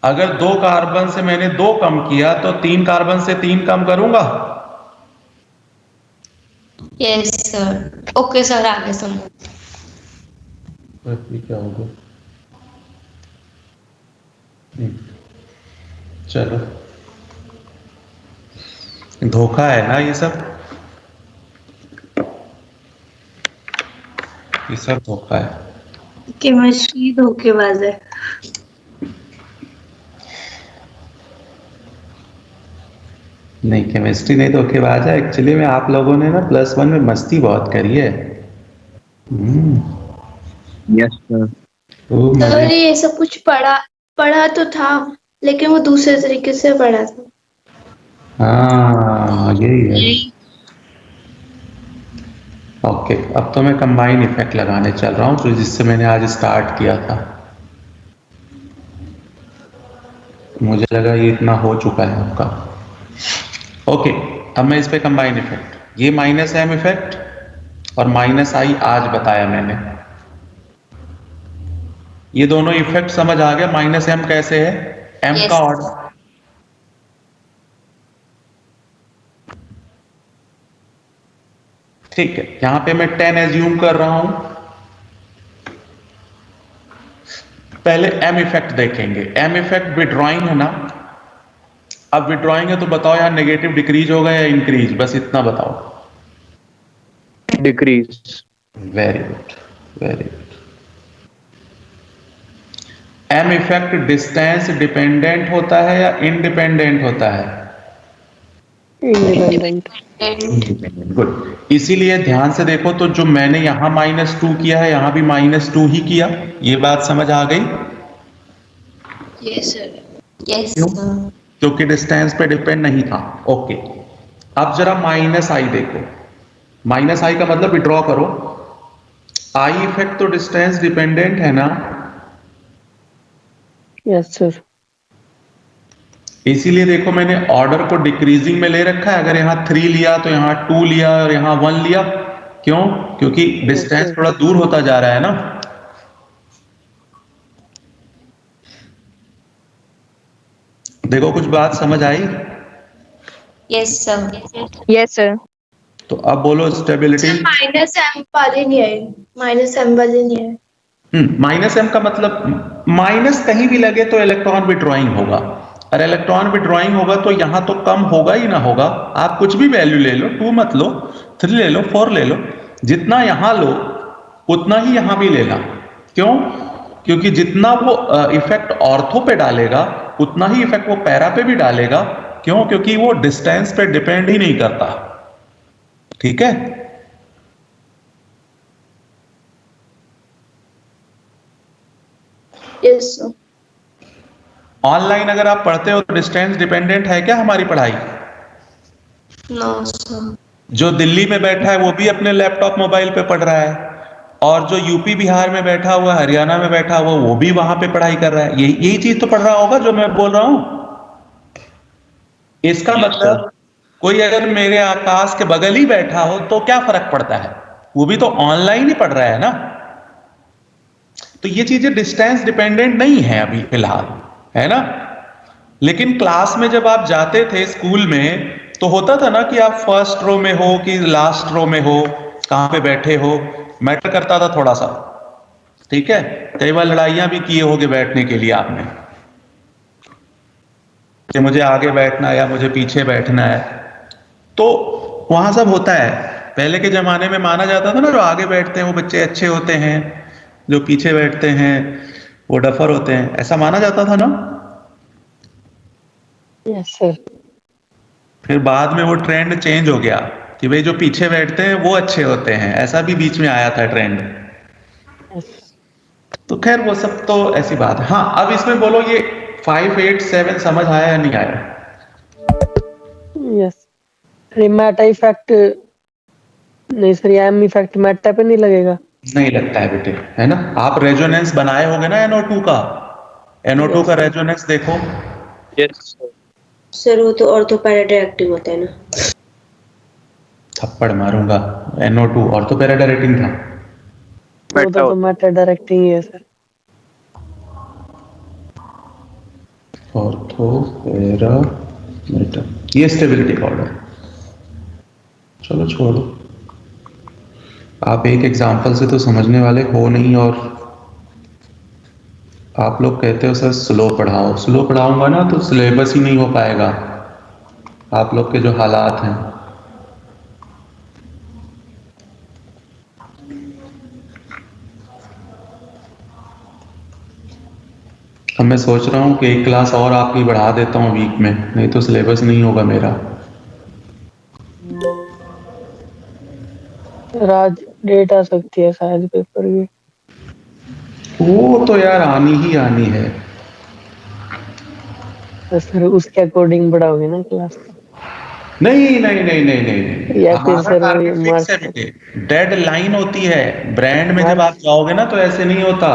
S1: अगर 2 कार्बन से मैंने 2 कम किया तो 3 कार्बन से 3 कम करूंगा।
S5: Yes sir. ओके सर, आगे समझ।
S1: क्या होगा? चलो, धोखा है ना ये सब, ये सब धोखा है।
S7: केमिस्ट्री धोखेबाज है।
S1: नहीं, केमिस्ट्री नहीं धोखेबाज है। एक्चुअली में आप लोगों ने ना +1 में मस्ती बहुत करी है।
S4: Yes sir.
S2: सर ये सब कुछ पढ़ा तो था, लेकिन वो दूसरे तरीके से पढ़ा था।
S1: हाँ यही है। ओके, अब तो मैं कंबाइन इफेक्ट लगाने चल रहा हूं, तो जिससे मैंने आज स्टार्ट किया था। मुझे लगा ये इतना हो चुका है आपका। ओके, अब मैं इस पे कंबाइन इफेक्ट, ये -m इफेक्ट और -i आज बताया मैंने। ये दोनों इफेक्ट समझ आ गया। -m कैसे है? m
S5: Yes.
S1: का ऑर्डर, ठीक है। यहां पे मैं 10 एज्यूम कर रहा हूं। पहले m इफेक्ट देखेंगे। m इफेक्ट विड्रॉइंग है ना। अब विड्रॉइंग है तो बताओ यार, नेगेटिव डिक्रीज होगा या इंक्रीज? बस इतना बताओ।
S10: Decrease.
S1: Very good, very good. m effect distance dependent होता है या इंडिपेंडेंट होता है?
S3: इंडिपेंडेंट।
S1: गुड। इसीलिए ध्यान से देखो, तो जो मैंने यहां -2 किया है, यहां भी -2 ही किया। ये बात समझ आ गई?
S5: Yes sir. यस
S1: क्यों?
S5: सर।
S1: क्योंकि डिस्टेंस पे डिपेंड नहीं था। ओके, अब जरा -i देखो। -i का मतलब विड्रॉ करो। i इफेक्ट तो डिस्टेंस डिपेंडेंट है ना,
S3: यस सर।
S1: इसीलिए देखो मैंने ऑर्डर को डिक्रीजिंग में ले रखा है। अगर यहाँ 3 लिया तो यहाँ 2 लिया और यहाँ 1 लिया। क्यों? क्योंकि डिस्टेंस थोड़ा दूर होता जा रहा है ना। देखो कुछ बात समझ आई?
S5: Yes sir.
S8: Yes sir.
S1: तो अब बोलो स्टेबिलिटी।
S2: -m वाले नहीं आए, -m वाले नहीं आए।
S1: -m का मतलब माइनस कहीं भी लगे तो इलेक्ट्रॉन विड्रॉइंग होगा। और इलेक्ट्रॉन विड्रॉइंग होगा तो यहां तो कम होगा ही ना होगा। आप कुछ भी वैल्यू ले लो, 2 मत लो, 3 ले लो, 4 ले लो, जितना यहां लो उतना ही यहां भी लेना। क्यों? क्योंकि जितना वो इफेक्ट ऑर्थो पे डालेगा उतना ही इफेक्ट वो पैरा पे भी डालेगा। क्यों? क्योंकि वो डिस्टेंस पे डिपेंड ही नहीं करता। ठीक है।
S2: Yes sir.
S1: ऑनलाइन अगर आप पढ़ते हो तो डिस्टेंस डिपेंडेंट है क्या हमारी पढ़ाई?
S2: No sir.
S1: जो दिल्ली में बैठा है वो भी अपने लैपटॉप मोबाइल पे पढ़ रहा है, और जो यूपी बिहार में बैठा हुआ, हरियाणा में बैठा हुआ, वो भी वहां पे पढ़ाई कर रहा है। यही चीज तो पढ़ रहा होगा जो मैं बोल रहा हूं। इसका मतलब कोई अगर मेरे आकाश के बगल ही बैठा हो तो क्या फर्क पड़ता है, वो भी तो ऑनलाइन ही पढ़ रहा है ना। तो ये चीजें डिस्टेंस डिपेंडेंट नहीं है अभी फिलहाल, है ना। लेकिन क्लास में जब आप जाते थे स्कूल में तो होता था ना कि आप फर्स्ट रो में हो कि लास्ट रो में हो, कहां पे बैठे हो, मैटर करता था थोड़ा सा। ठीक है, कई बार लड़ाइयां भी किए होगे बैठने के लिए आपने, कि मुझे आगे बैठना है या मुझे पीछे बैठना है। तो वहां सब होता है। पहले के जमाने में माना जाता था ना, जो आगे बैठते हैं वो बच्चे अच्छे होते हैं, जो पीछे बैठते हैं वो डफर होते हैं, ऐसा माना जाता था ना।
S3: Yes sir.
S1: फिर बाद में वो ट्रेंड चेंज हो गया कि भाई जो पीछे बैठते हैं वो अच्छे होते हैं, ऐसा भी बीच में आया था ट्रेंड। तो खैर वो सब तो ऐसी बात है। हाँ, अब इसमें बोलो ये 5, 8, 7 समझ आया या नहीं आया?
S3: यस। मैटा इफेक्ट नहीं सर, एम इफेक्ट मैटा पे नहीं लगेगा?
S1: नहीं लगता है बेटे, है ना। आप रेजोनेंस बनाए होगे ना NO2 का, NO2 का रेजोनेंस देखो।
S9: यस
S5: सर वो तो ऑर्थो पैरा डायरेक्टिव होता है ना।
S1: थप्पड़ मारूंगा। NO2 ऑर्थो पैरा डायरेक्टिंग था।
S3: वो तो मैटा डायरेक्टिंग ही है सर।
S1: ऑर्थो पैरा मेटा, ये स्टेबिलिटी ऑर्डर। चलो छोड़ो, आप एक एग्जांपल से तो समझने वाले हो नहीं, और आप लोग कहते हो सर स्लो पढ़ाओ। स्लो पढ़ाऊंगा ना तो सिलेबस ही नहीं हो पाएगा, आप लोग के जो हालात हैं। अब मैं सोच रहा हूं कि एक क्लास और आपकी बढ़ा देता हूं वीक में, नहीं तो सिलेबस नहीं होगा मेरा।
S3: आज डेट आ सकती है शायद पेपर की।
S1: वो तो यार आनी ही आनी है।
S3: तो सर उसके अकॉर्डिंग बढ़ाओगे ना क्लास?
S1: नहीं नहीं नहीं नहीं नहीं,
S3: या फिर
S1: हमारा
S3: सर
S1: टारगेट फिक्स है बेटे, डेड लाइन होती है। ब्रांड में जब आप जाओगे ना तो ऐसे नहीं होता,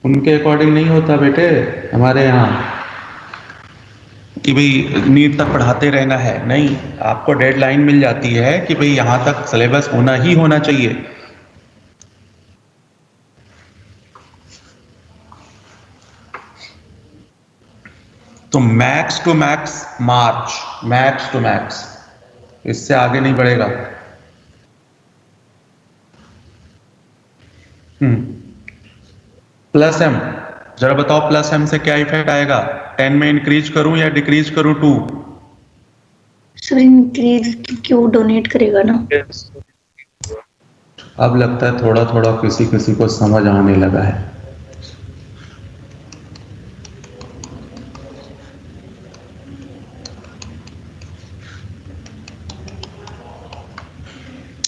S1: उनके अकॉर्डिंग नहीं होता बेटे हमारे यहाँ कि भाई नीट तक पढ़ाते रहना है। नहीं, आपको डेडलाइन मिल जाती है कि भाई यहाँ तक सिलेबस होना ही होना चाहिए। तो max to max March, max to max, इससे आगे नहीं बढ़ेगा। प्लस एम, जरा बताओ प्लस एम से क्या इफेक्ट आएगा? 10 में इंक्रीज करूं या डिक्रीज करूं 2?
S7: सर इंक्रीज क्यों, डोनेट करेगा ना।
S1: अब लगता है थोड़ा थोड़ा किसी किसी को समझ आने लगा है।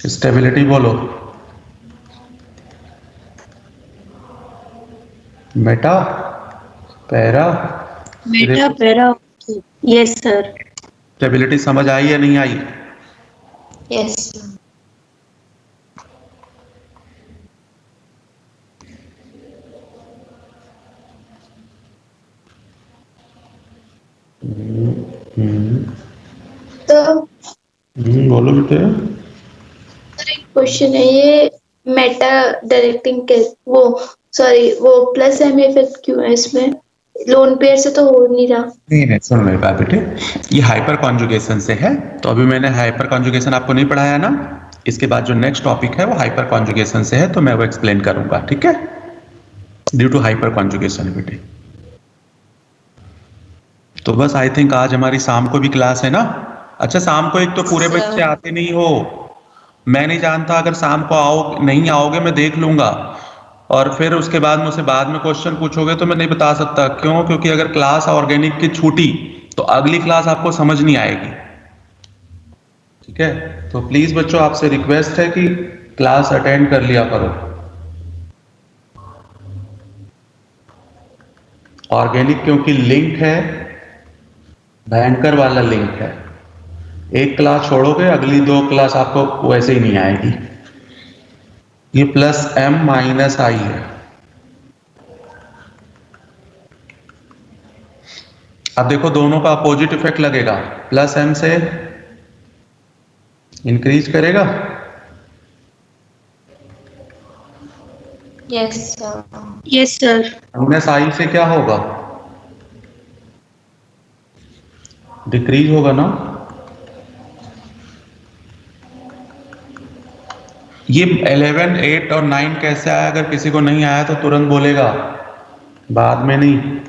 S1: स्टेबिलिटी बोलो। Meta para
S7: Meta para. Yes sir.
S1: Stability समझ आई या नहीं आई?
S2: यस। तो
S1: बोलो बेटे।
S2: क्वेश्चन है ये, मेटा डायरेक्टिंग के वो प्लस एम इफेक्ट क्यों है इसमें? लोन पेयर से तो हो नहीं रहा।
S1: नहीं, सुन मेरी बात बेटे, ये हाइपर कॉन्जुगेशन से है। तो अभी मैंने हाइपर कॉन्जुगेशन आपको नहीं पढ़ाया ना, इसके बाद जो नेक्स्ट टॉपिक है वो हाइपर कॉन्जुगेशन से है, तो मैं वो एक्सप्लेन करूंगा, ठीक है। ड्यू टू हाइपर कॉन्जुगेशन बेटे। तो बस आई थिंक आज हमारी शाम को भी क्लास है ना। अच्छा, शाम को एक तो पूरे बच्चे आते नहीं हो, मैं नहीं जानता, अगर शाम को नहीं आओगे मैं देख लूंगा, और फिर उसके बाद मुझसे बाद में क्वेश्चन पूछोगे तो मैं नहीं बता सकता। क्यों? क्योंकि अगर क्लास ऑर्गेनिक की छूटी तो अगली क्लास आपको समझ नहीं आएगी। ठीक है, तो प्लीज बच्चों आपसे रिक्वेस्ट है कि क्लास अटेंड कर लिया करो। ऑर्गेनिक क्योंकि लिंक है, भयंकर वाला लिंक है। एक क्लास छोड़ोगे अगली 2 क्लास आपको वैसे ही नहीं आएगी। ये प्लस m माइनस आई है। अब देखो दोनों का अपोजिट इफेक्ट लगेगा। प्लस m से इंक्रीज करेगा,
S2: yes sir.
S7: Yes sir.
S1: Minus I से क्या होगा? डिक्रीज होगा ना। ये 11, 8 और 9 कैसे आया? अगर किसी को नहीं आया तो तुरंत बोलेगा, बाद में नहीं।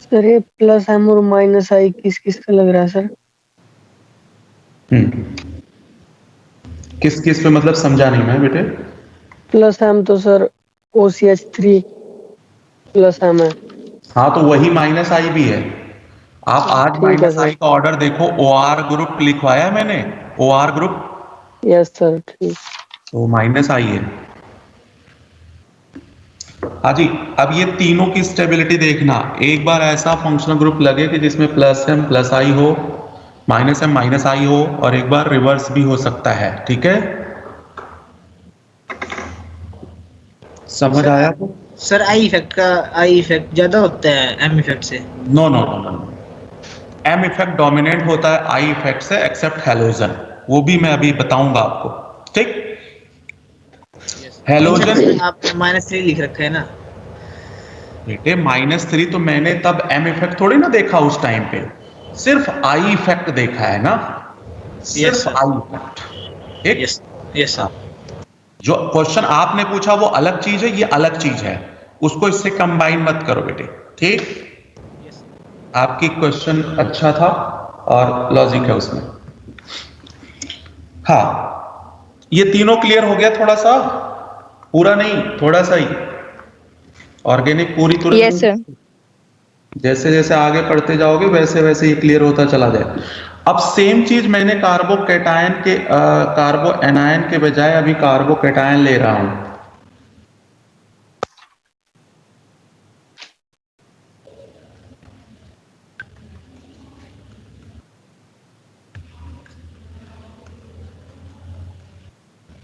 S3: सर ये प्लस एम और माइनस आई किस किस का लग रहा है सर?
S1: किस किस पे मतलब समझा नहीं मैं बेटे।
S3: प्लस एम तो सर OCH3 प्लस एम है।
S1: हाँ तो वही माइनस आई भी है। आप आज
S3: ठीक है
S1: माइनस
S3: सर।
S1: आई का ऑर्डर देखो, OR ग्रुप लिखवाया मैंने, OR ग्रुप,
S3: यस सर ठीक।
S1: तो माइनस आई है। हाँ जी, अब ये तीनों की स्टेबिलिटी देखना। एक बार ऐसा फंक्शनल ग्रुप लगे कि जिसमें प्लस एम प्लस आई हो, माइनस एम माइनस आई हो, और एक बार रिवर्स भी हो सकता है। ठीक है, समझ आया?
S9: सर आई इफेक्ट ज्यादा होता है एम इफेक्ट से।
S1: No no no no, M effect dominant होता है आई इफेक्ट से, एक्सेप्ट हैलोजन। वो भी मैं अभी बताऊंगा आपको। ठीक, हैलोजन
S9: आपने -3 लिख रखा है ना
S1: बेटे। -3 तो मैंने तब एम इफेक्ट थोड़ी ना देखा उस टाइम पे, सिर्फ आई इफेक्ट देखा है ना, सिर्फ आई इफेक्ट। ठीक,
S9: यस सर।
S1: जो क्वेश्चन आपने पूछा वो अलग चीज है, ये अलग चीज है, उसको इससे कंबाइन मत करो बेटे। ठीक, आपकी क्वेश्चन अच्छा था और लॉजिक है उसमें। हाँ, ये तीनों क्लियर हो गया? थोड़ा सा, पूरा नहीं, थोड़ा सा ही। ऑर्गेनिक पूरी तुरंत
S8: यस सर।
S1: जैसे जैसे आगे पढ़ते जाओगे वैसे वैसे ये क्लियर होता चला जाए। अब सेम चीज मैंने कार्बोकेटायन के कार्बो एनायन के बजाय अभी कार्बोकेटायन ले रहा हूं।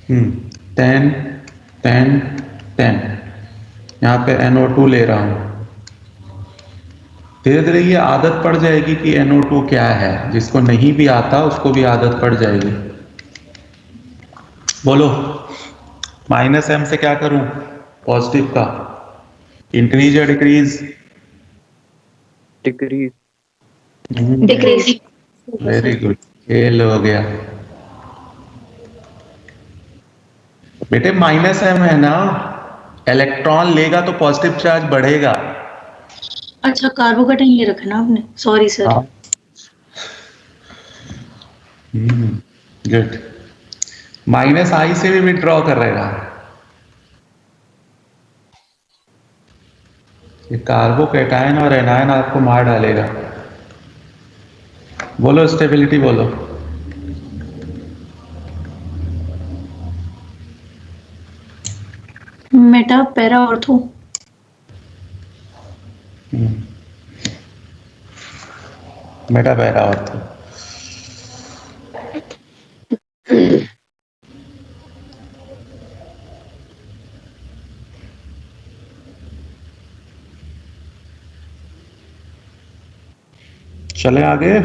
S1: हम्म, 10 10 10, यहाँ पे NO2 ले रहा हूं। धीरे धीरे ये आदत पड़ जाएगी कि NO2 क्या है। जिसको नहीं भी आता उसको भी आदत पड़ जाएगी। बोलो, -m से क्या करूं? पॉजिटिव का इंक्रीज या decrease?
S4: Decrease.
S2: Decrease.
S1: Very good, खेल हो गया बेटे। -m है ना, इलेक्ट्रॉन लेगा तो पॉजिटिव चार्ज बढ़ेगा।
S7: अच्छा कार्बोकेटाइन ले रखा ना आपने, सॉरी सर।
S1: गुड। -I से भी विड्रॉ कर रहेगा। ये कार्बोकेटायन और एनायन आपको मार डालेगा। बोलो स्टेबिलिटी बोलो।
S7: Meta para ortho.
S1: Meta para ortho. चले आगे।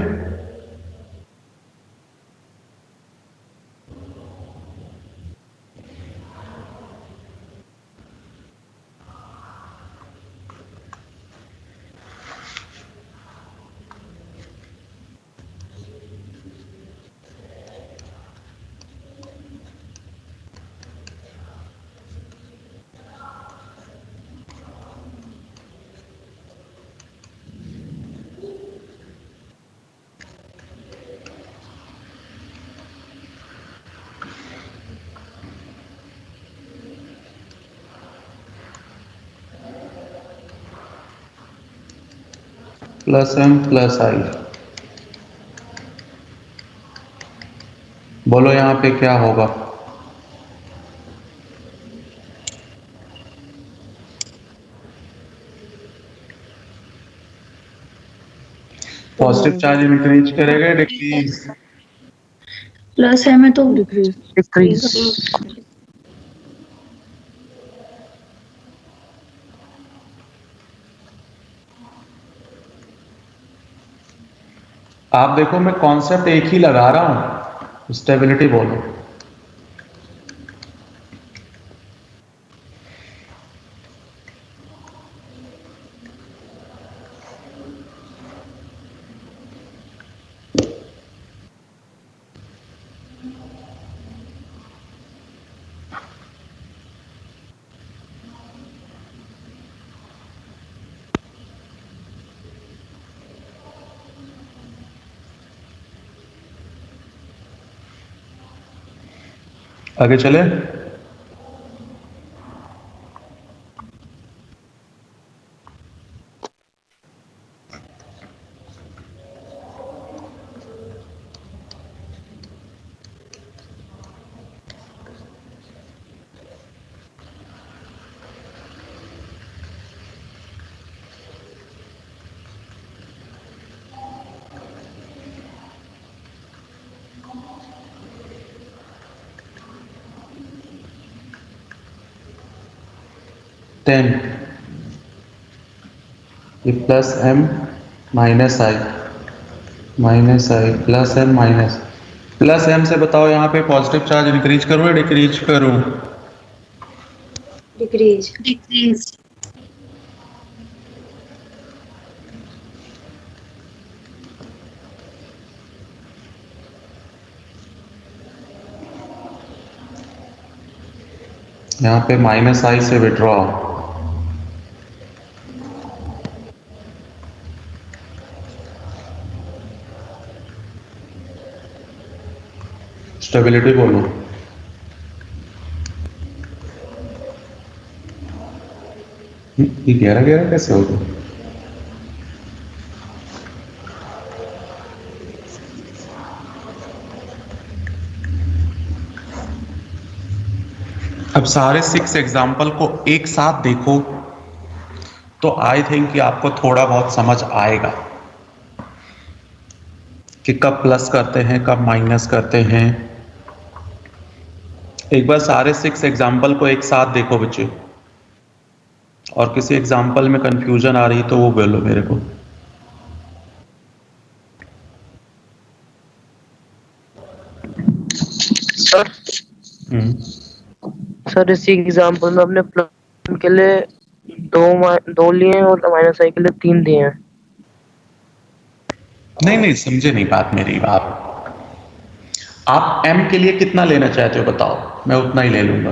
S1: +m +I, बोलो यहाँ पे क्या होगा? पॉजिटिव चार्ज इंक्रीज करेगा, डिक्रीज?
S7: प्लस है में तो
S3: डिक्रीज।
S7: डिक्रीज।
S1: आप देखो मैं कॉन्सेप्ट एक ही लगा रहा हूं, स्टेबिलिटी बोलो। आगे चले? टेन, ये plus M minus I plus M minus plus M से बताओ यहाँ पे पॉजिटिव चार्ज इंक्रीज करूँ या डिक्रीज करूँ?
S5: डिक्रीज।
S7: डिक्रीज।
S1: यहाँ पे माइनस आई से विड्रॉ। स्टेबिलिटी बोलो। ये गहरा गहरा कैसे हो गया? अब सारे 6 एग्जाम्पल को एक साथ देखो तो आई थिंक कि आपको थोड़ा बहुत समझ आएगा कि कब प्लस करते हैं, कब माइनस करते हैं। एक बार सारे 6 एग्जाम्पल को एक साथ देखो बच्चे, और किसी एग्जाम्पल में कंफ्यूजन आ रही तो वो बोलो मेरे को।
S3: सर सर इसी एग्जांपल में अपने प्लस के लिए दो लिए हैं और माइनस आई के लिए 3 दिए हैं।
S1: नहीं समझे नहीं बात मेरी। आप m के लिए कितना लेना चाहते हो बताओ, मैं उतना ही ले लूंगा।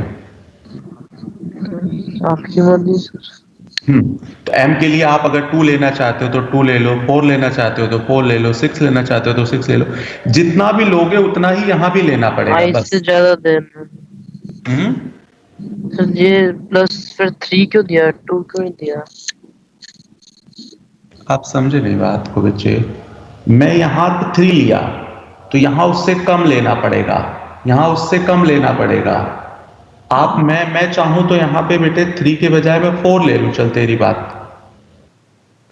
S3: आपकी मर्जी सर।
S1: तो m के लिए आप अगर 2 लेना चाहते हो तो 2 ले लो, 4 लेना चाहते हो तो 4 ले लो, 6 लेना चाहते हो तो 6 ले लो। जितना भी लोगे उतना ही यहाँ भी लेना पड़ेगा बस।
S3: इससे ज्यादा देना। सर ये प्लस फिर 3 क्यों दिया, 2 क्यों नहीं दिया?
S1: आप समझे नहीं बात को बच्चे। मैं यहाँ 3 लिया तो यहाँ उससे कम लेना पड़ेगा, यहाँ उससे कम लेना पड़ेगा। आप मैं चाहूं तो यहाँ पे बेटे 3 के बजाय मैं 4 ले लूं, चल तेरी बात।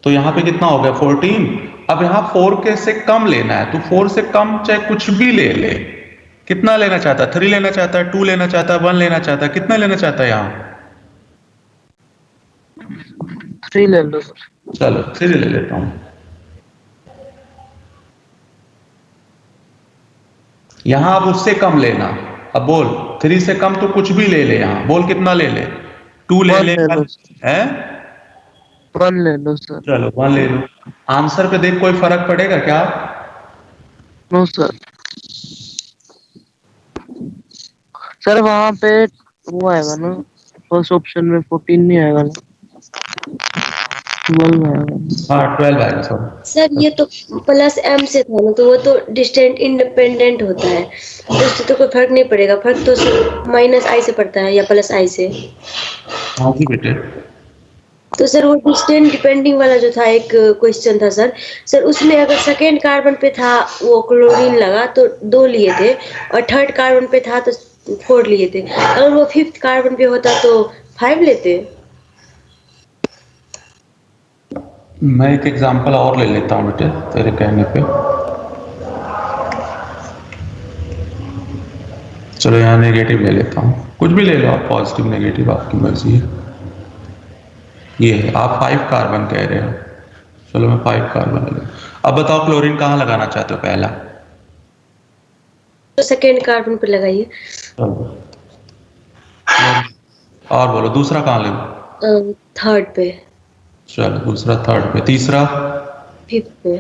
S1: तो यहाँ पे कितना हो गया 14। अब यहाँ 4 के से कम लेना है तो 4 से कम चाहे कुछ भी ले ले। कितना लेना चाहता है? 3 लेना चाहता है, 2 लेना चाहता है, 1 लेना चाहता है, कितना लेना चाहता है यहाँ?
S3: 3 ले लो सर।
S1: चलो 3 ले लेता हूं। यहां अब उससे कम लेना। अब बोल 3 से कम तो कुछ भी ले ले। यहां बोल कितना ले ले? 2 ले ले है?
S3: 1 ले लो सर।
S1: चलो 1 ले लो। आंसर पे देख कोई फर्क पड़ेगा क्या?
S3: No sir. सर वहां पे वो आएगा ना फर्स्ट ऑप्शन में 14 नहीं आएगा ना, 12 आएगा।
S1: हाँ 12 आएगा सर।
S5: सर ये तो प्लस एम से था ना, तो वो तो डिस्टेंट इंडिपेंडेंट होता है, तो उससे तो कोई फर्क नहीं पड़ेगा। फर्क तो माइनस आई से पड़ता है या प्लस आई से।
S1: हाँ जी बेटे।
S5: तो सर वो डिस्टेंस डिपेंडिंग वाला जो था एक क्वेश्चन था सर उसमें अगर सेकेंड कार्बन पे था वो क्लोरीन लगा तो 2 लिए थे और थर्ड कार्बन पे था तो 4 लिए थे। अगर वो 5th कार्बन पे होता तो 5 लेते।
S1: मैं एक एग्जांपल और ले लेता हूँ बेटे तेरे कहने पे। चलो यहाँ नेगेटिव ले लेता हूँ, कुछ भी ले लो आप, पॉजिटिव नेगेटिव आपकी मर्जी है। ये है, आप 5 कार्बन कह रहे हो, चलो मैं 5 कार्बन ले। अब बताओ क्लोरीन कहाँ लगाना चाहते हो पहला?
S5: तो सेकेंड कार्बन पे लगाइए।
S1: चलो और बोलो दूसरा कहाँ ले?
S5: थर्ड पे।
S1: चलो दूसरा थर्ड पे, तीसरा
S5: 5th पे।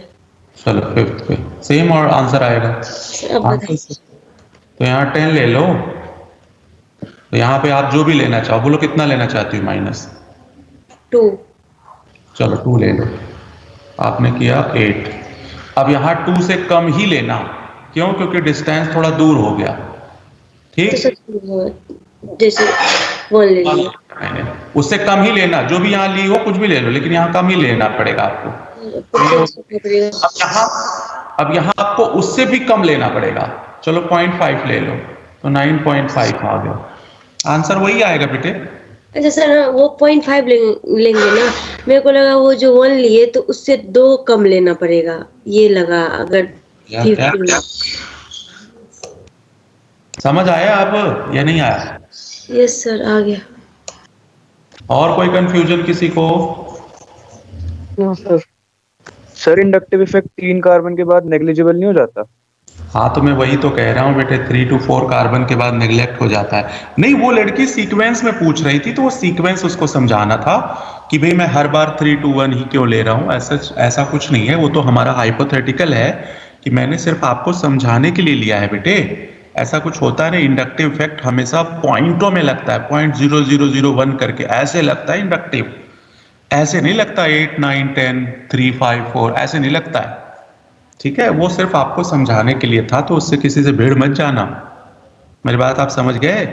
S1: चलो 5th पे, सेम और आंसर आएगा।
S5: अब बताइए।
S1: तो यहाँ 10 ले लो, तो यहाँ पे आप जो भी लेना चाहो, बोलो कितना लेना चाहती हो माइनस?
S5: 2।
S1: चलो 2 ले लो, आपने किया 8। अब यहाँ 2 से कम ही लेना, क्यों? क्योंकि डिस्टेंस थोड़ा दूर हो गया,
S5: तो
S1: ठीक?
S5: सर जैसे 1 ले लिया।
S1: उससे कम ही लेना, जो भी यहाँ ली हो कुछ भी ले लो, लेकिन यहाँ कम ही लेना पड़ेगा आपको। अब यहाँ आपको उससे भी कम लेना पड़ेगा, चलो 0.5 ले लो, तो 9.5 आ गया, आंसर वही आएगा बेटे।
S5: अच्छा सर वो 0.5 लेंगे ना, मेरे को लगा वो जो 1 लिए तो उससे 2 कम लेना पड़ेगा, ये लगा अगर 15।
S1: समझ आया अब या नहीं आया?
S5: यस सर आ गया।
S1: और कोई कंफ्यूजन किसी को?
S4: सर इंडक्टिव इफेक्ट 3 कार्बन के बाद नेग्लिजिबल नहीं हो जाता?
S1: हाँ तो मैं वही तो कह रहा हूँ बेटे, 3 to 4 कार्बन के बाद नेग्लेक्ट हो जाता है। नहीं, वो लड़की सीक्वेंस में पूछ रही थी, तो वो सीक्वेंस उसको समझाना था कि भाई मैं हर बार 3 to 1 ही क्यों ले रहा हूँ, ऐसा कुछ नहीं है। वो तो हमारा हाइपोथेटिकल है कि मैंने सिर्फ आपको समझाने के लिए लिया है बेटे, ऐसा कुछ होता नहीं। इंडक्टिव इफेक्ट हमेशा पॉइंटों में लगता है, 0.0001 करके ऐसे लगता है इंडक्टिव, ऐसे नहीं लगता 8, 9, 10, 3, 5, 4 ऐसे नहीं लगता है, ठीक है? वो सिर्फ आपको समझाने के लिए था, तो उससे किसी से भीड़ मत जाना। मेरी बात आप समझ गए?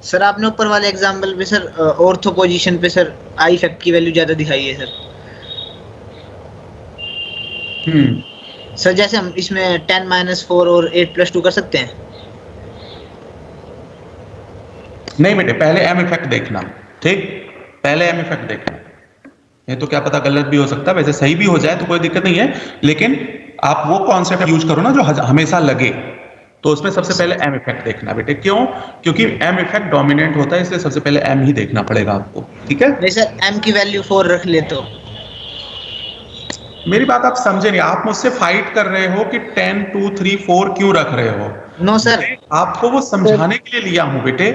S9: सर आपने ऊपर वाले एग्जाम्पल पे सर ऑर्थो पोजीशन पे सर आई इफेक्ट की वैल्यू ज्यादा दिखाई है सर। सर जैसे हम इसमें 10-4 और 8+2 कर सकते हैं?
S1: नहीं बेटे, पहले एम इफेक्ट देखना, ठीक? पहले एम इफेक्ट देखना, ये तो क्या पता गलत भी हो सकता है, वैसे सही भी हो जाए तो कोई दिक्कत नहीं है, लेकिन आप वो कॉन्सेप्ट यूज करो ना जो हमेशा लगे। तो उसमें सबसे पहले एम इफेक्ट देखना बेटे, क्यों? क्योंकि एम इफेक्ट डोमिनेंट होता है, इसलिए सबसे पहले एम ही देखना पड़ेगा आपको, ठीक है?
S9: नहीं सर एम की वैल्यू 4 रख ले तो।
S1: मेरी बात आप समझे नहीं, आप मुझसे फाइट कर रहे हो कि 10, 2, 3, 4 क्यों रख रहे हो?
S9: नो सर,
S1: आपको वो समझाने के लिए लिया हूं बेटे।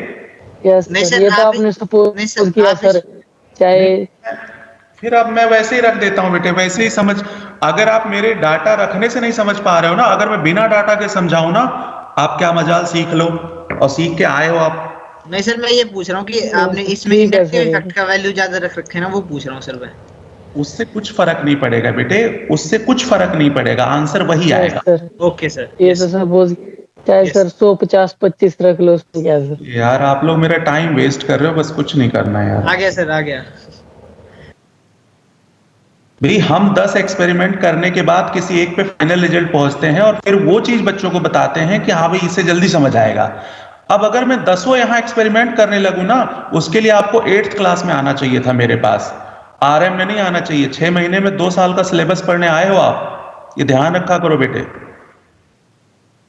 S3: यस
S9: नहीं
S3: सर,
S9: सर,
S3: ये तो
S9: आप
S3: आपने
S9: नहीं
S3: सपोज
S9: सर,
S3: किया
S9: आप
S3: सर, चाहे
S1: फिर अब मैं वैसे ही रख देता हूं बेटे, वैसे ही समझ। अगर आप मेरे डाटा रखने से नहीं समझ पा रहे हो ना, अगर मैं बिना डाटा के समझाऊं ना, आप क्या मजाल सीख लो, और सीख के आए हो आप।
S9: नहीं सर, मैं ये पूछ रहा हूँ कि आपने इसमें
S3: ठीक है
S9: इंडक्टिव
S3: सर।
S9: इफेक्ट का वैल्यू ज्यादा रख रखे हैं ना, वो पूछ रहा हूँ सर मैं।
S1: उससे कुछ फर्क नहीं पड़ेगा बेटे, उससे कुछ फर्क नहीं पड़ेगा, आंसर वही
S3: यस
S1: आएगा।
S3: Sir,
S9: okay sir.
S3: ये तो सपोज चाहे सर 100, 50, 25 रख लो, उसमें क्या सर।
S1: यार आप लोग मेरा टाइम वेस्ट कर रहे हो, बस कुछ नहीं करना है यार।
S9: आ गया सर, आ गया।
S1: भाई हम 10 एक्सपेरिमेंट करने के बाद किसी एक पे फाइनल रिजल्ट पहुंचते हैं, और फिर वो चीज बच्चों को बताते हैं कि हाँ भाई इससे जल्दी समझ आएगा। अब अगर मैं 10 यहाँ एक्सपेरिमेंट करने लगूं ना, उसके लिए आपको 8th क्लास में आना चाहिए था मेरे पास, RM में नहीं आना चाहिए। 6 महीने में 2 साल का सिलेबस पढ़ने आए हो आप, ये ध्यान रखा करो बेटे।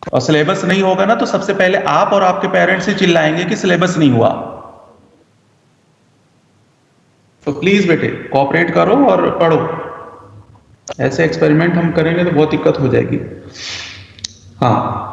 S1: और सिलेबस नहीं होगा ना, तो सबसे पहले आप और आपके पेरेंट्स ही चिल्लाएंगे कि सिलेबस नहीं हुआ। तो प्लीज बेटे कोऑपरेट करो और पढ़ो, ऐसे एक्सपेरिमेंट हम करेंगे तो बहुत दिक्कत हो जाएगी। हाँ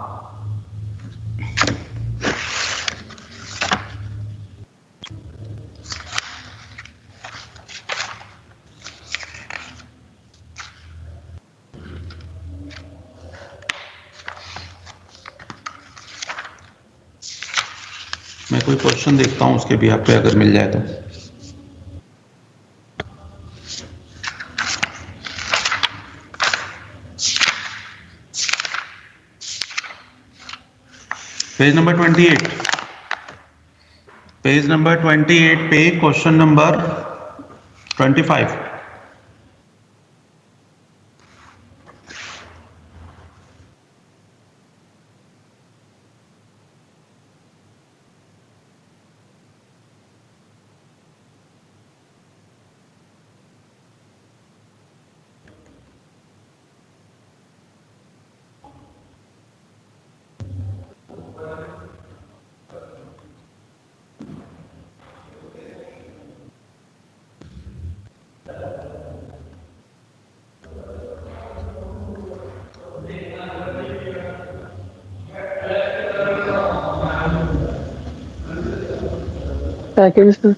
S1: मैं कोई क्वेश्चन देखता हूं, उसके भी आप पे अगर मिल जाए तो। Page number 28। पेज नंबर 28 पे question number 25।
S3: Second sir.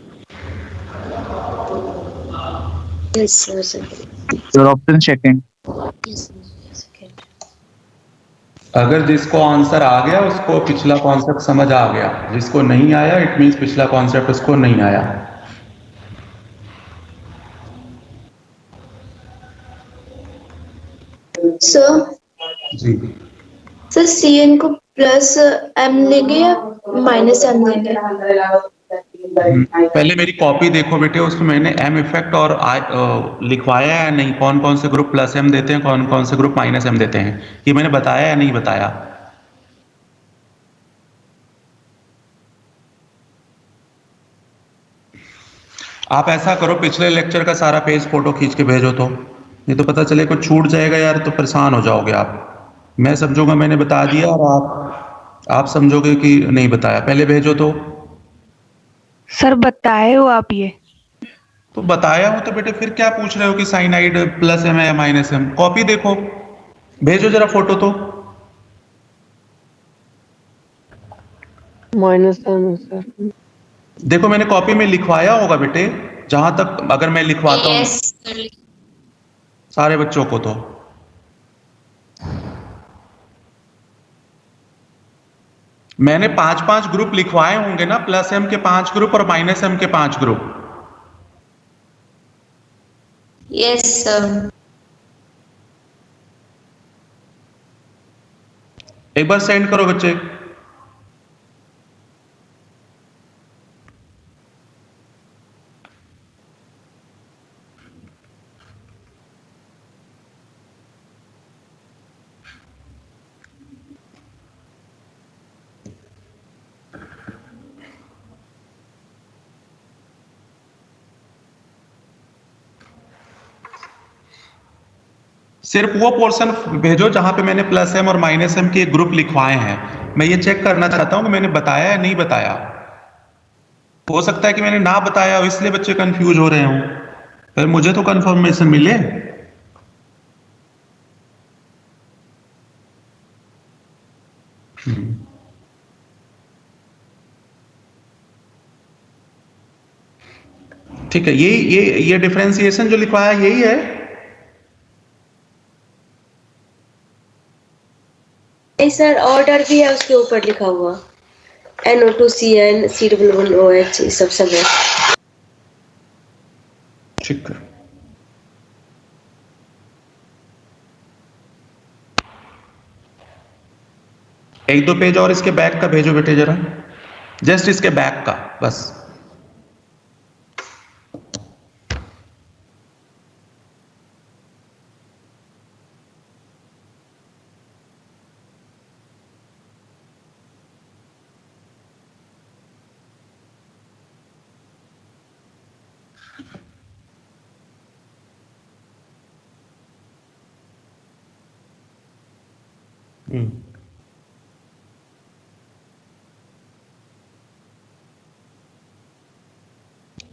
S5: Yes sir
S9: Your option second.
S5: Second.
S1: अगर जिसको आंसर आ गया उसको पिछला कॉन्सेप्ट समझ आ गया, जिसको नहीं आया इट मीन्स पिछला कॉन्सेप्ट उसको नहीं आया।
S2: सर
S1: जी
S2: Cn को प्लस m लेंगे या माइनस m लेंगे?
S1: पहले मेरी कॉपी देखो बेटे, उसमें मैंने एम इफेक्ट और लिखवाया है या नहीं, कौन कौन से ग्रुप प्लस एम देते हैं, कौन कौन से ग्रुप माइनस एम देते हैं, ये मैंने बताया या नहीं बताया? आप ऐसा करो, पिछले लेक्चर का सारा पेज फोटो खींच के भेजो तो, नहीं तो पता चले कुछ छूट जाएगा यार तो परेशान हो जाओगे आप। मैं समझूंगा मैंने बता दिया और आप समझोगे कि नहीं बताया। पहले भेजो तो।
S10: सर बताए हो आप ये?
S1: तो बताया हो तो बेटे फिर क्या पूछ रहे हो कि साइनाइड प्लस एम है या माइनस एम? कॉपी देखो, भेजो जरा फोटो तो।
S3: Minus M sir.
S1: देखो मैंने कॉपी में लिखवाया होगा बेटे, जहां तक अगर मैं लिखवाता हूँ सारे बच्चों को तो। मैंने 5-5 ग्रुप लिखवाए होंगे ना, प्लस एम के 5 ग्रुप और माइनस एम के 5 ग्रुप।
S2: Yes sir.
S1: एक बार सेंड करो बच्चे। सिर्फ वो पोर्शन भेजो जहां पे मैंने प्लस एम और माइनस एम के ग्रुप लिखवाए हैं। मैं ये चेक करना चाहता हूं कि मैंने बताया या नहीं बताया। हो सकता है कि मैंने ना बताया हो इसलिए बच्चे कंफ्यूज हो रहे हों, फिर मुझे तो कंफर्मेशन मिले। ठीक है, ये डिफरेंशिएशन जो लिखवाया यही है।
S5: नहीं सर, ऑर्डर भी है उसके ऊपर लिखा हुआ, NO2CN C11OH ये सब है।
S1: ठीक है, एक दो पेज और इसके बैक का भेजो बेटे जरा, जस्ट इसके बैक का बस।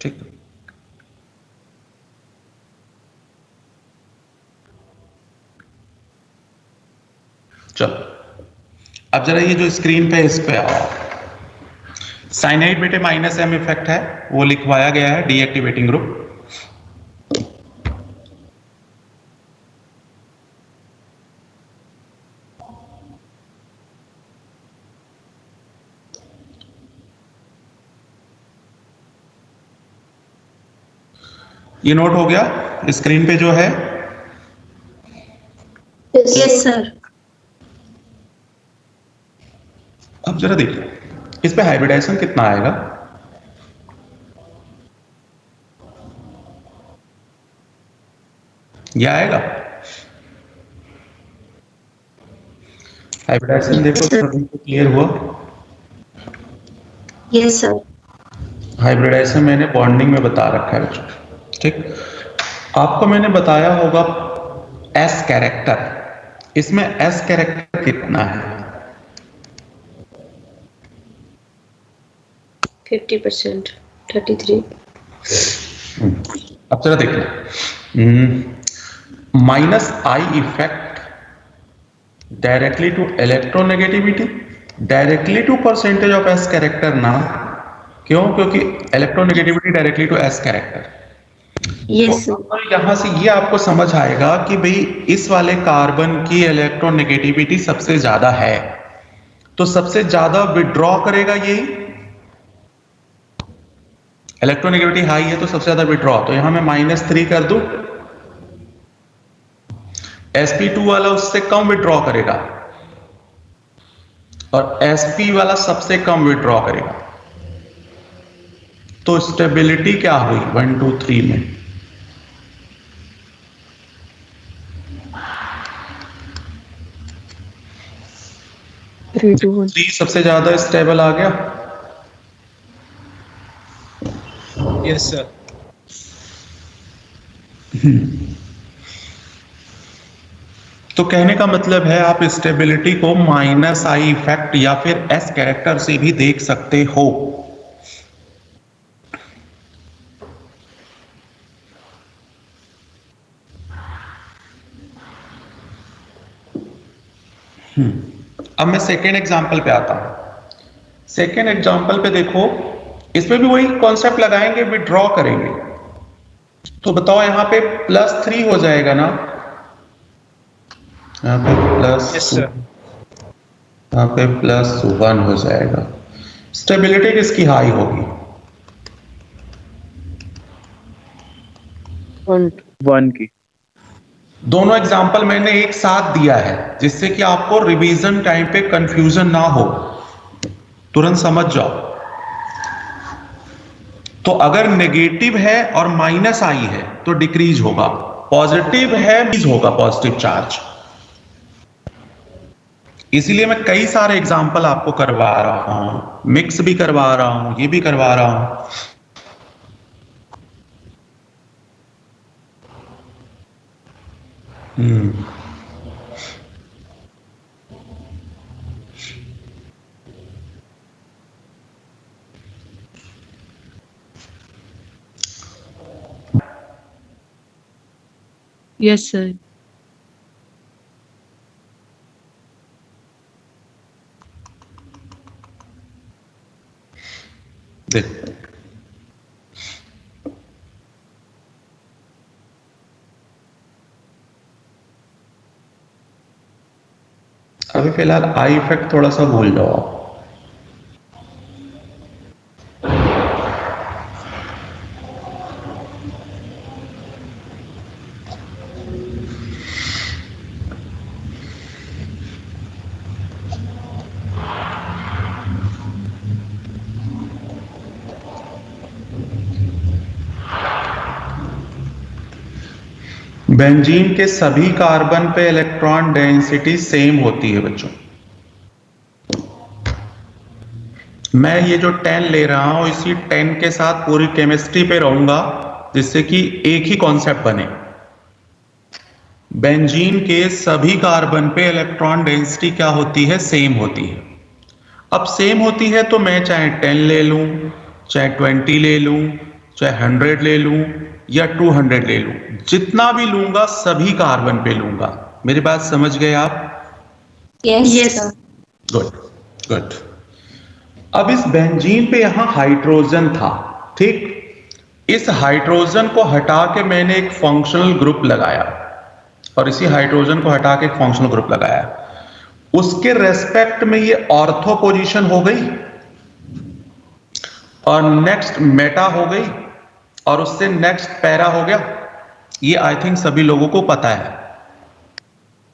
S1: ठीक है, चलो अब जरा ये जो स्क्रीन पे इस पे आओ। साइनाइड बेटे माइनस एम इफेक्ट है, वो लिखवाया गया है, डीएक्टिवेटिंग ग्रुप। ये नोट हो गया स्क्रीन पे जो है?
S7: Yes sir.
S1: अब जरा देखिए इस पे हाइब्रिडाइजेशन कितना आएगा। ये आएगा। हाइब्रिडाइजेशन देखो सभी को क्लियर हुआ।
S5: Yes sir.
S1: हाइब्रिडाइजेशन मैंने बॉन्डिंग में बता रखा है बच्चों, ठीक। आपको मैंने बताया होगा एस कैरेक्टर, इसमें एस कैरेक्टर कितना है?
S5: 50%, 33।
S1: अब जरा देखना, minus I effect directly to electronegativity, directly to percentage of S character ना, क्यों? क्योंकि electronegativity directly to S character.
S5: Yes
S1: तो यहां से ये आपको समझ आएगा कि भाई इस वाले कार्बन की इलेक्ट्रोनेगेटिविटी सबसे ज्यादा है, तो सबसे ज्यादा विड्रॉ करेगा यही, इलेक्ट्रोनेगेटिविटी हाई है तो सबसे ज्यादा विड्रॉ, तो यहां मैं -3 कर दूं। sp2 वाला उससे कम विड्रॉ करेगा और sp वाला सबसे कम विड्रॉ करेगा, तो स्टेबिलिटी क्या हुई 1 2 3 में?
S3: थ्री टू वन
S1: 3 सबसे ज्यादा स्टेबल आ गया।
S9: Yes sir.
S1: तो कहने का मतलब है आप स्टेबिलिटी को माइनस आई इफेक्ट या फिर एस कैरेक्टर से भी देख सकते हो। अब मैं सेकेंड एग्जांपल पे आता हूं। सेकेंड एग्जांपल पे देखो, इसमें भी वही कॉन्सेप्ट लगाएंगे, विड्रॉ करेंगे। तो बताओ यहां पे +3 हो जाएगा ना, यहाँ पे प्लस,
S9: यस सर।
S1: यहाँ पे +1 हो जाएगा। स्टेबिलिटी किसकी हाई होगी?
S4: 1 की।
S1: दोनों एग्जाम्पल मैंने एक साथ दिया है जिससे कि आपको रिवीजन टाइम पे कंफ्यूजन ना हो, तुरंत समझ जाओ। तो अगर नेगेटिव है और माइनस आई है तो डिक्रीज होगा, पॉजिटिव है इंक्रीज होगा पॉजिटिव चार्ज। इसीलिए मैं कई सारे एग्जाम्पल आपको करवा रहा हूं, मिक्स भी करवा रहा हूं, ये भी करवा रहा हूं।
S10: Yes sir.
S1: देखो अभी फिलहाल आई इफेक्ट थोड़ा सा भूल जाओ आप। बेंजीन के सभी कार्बन पे इलेक्ट्रॉन डेंसिटी सेम होती है बच्चों। मैं ये जो 10 ले रहा हूं इसी 10 के साथ पूरी केमिस्ट्री पे रहूंगा जिससे कि एक ही कॉन्सेप्ट बने। बेंजीन के सभी कार्बन पे इलेक्ट्रॉन डेंसिटी क्या होती है? सेम होती है। अब सेम होती है तो मैं चाहे 10 ले लूं, चाहे 20 ले लूं, चाहे 100 ले लूं या 200 ले लूं, जितना भी लूंगा सभी कार्बन पे लूंगा। मेरी बात समझ गए आप?
S5: यस।
S1: Good good. अब इस बेंजीन पे यहां हाइड्रोजन था, ठीक। इस हाइड्रोजन को हटा के मैंने एक फंक्शनल ग्रुप लगाया और इसी हाइड्रोजन को हटा के एक फंक्शनल ग्रुप लगाया। उसके रेस्पेक्ट में ये ऑर्थो पोजीशन हो गई और नेक्स्ट मेटा हो गई और उससे नेक्स्ट पैरा हो गया। ये आई थिंक सभी लोगों को पता है।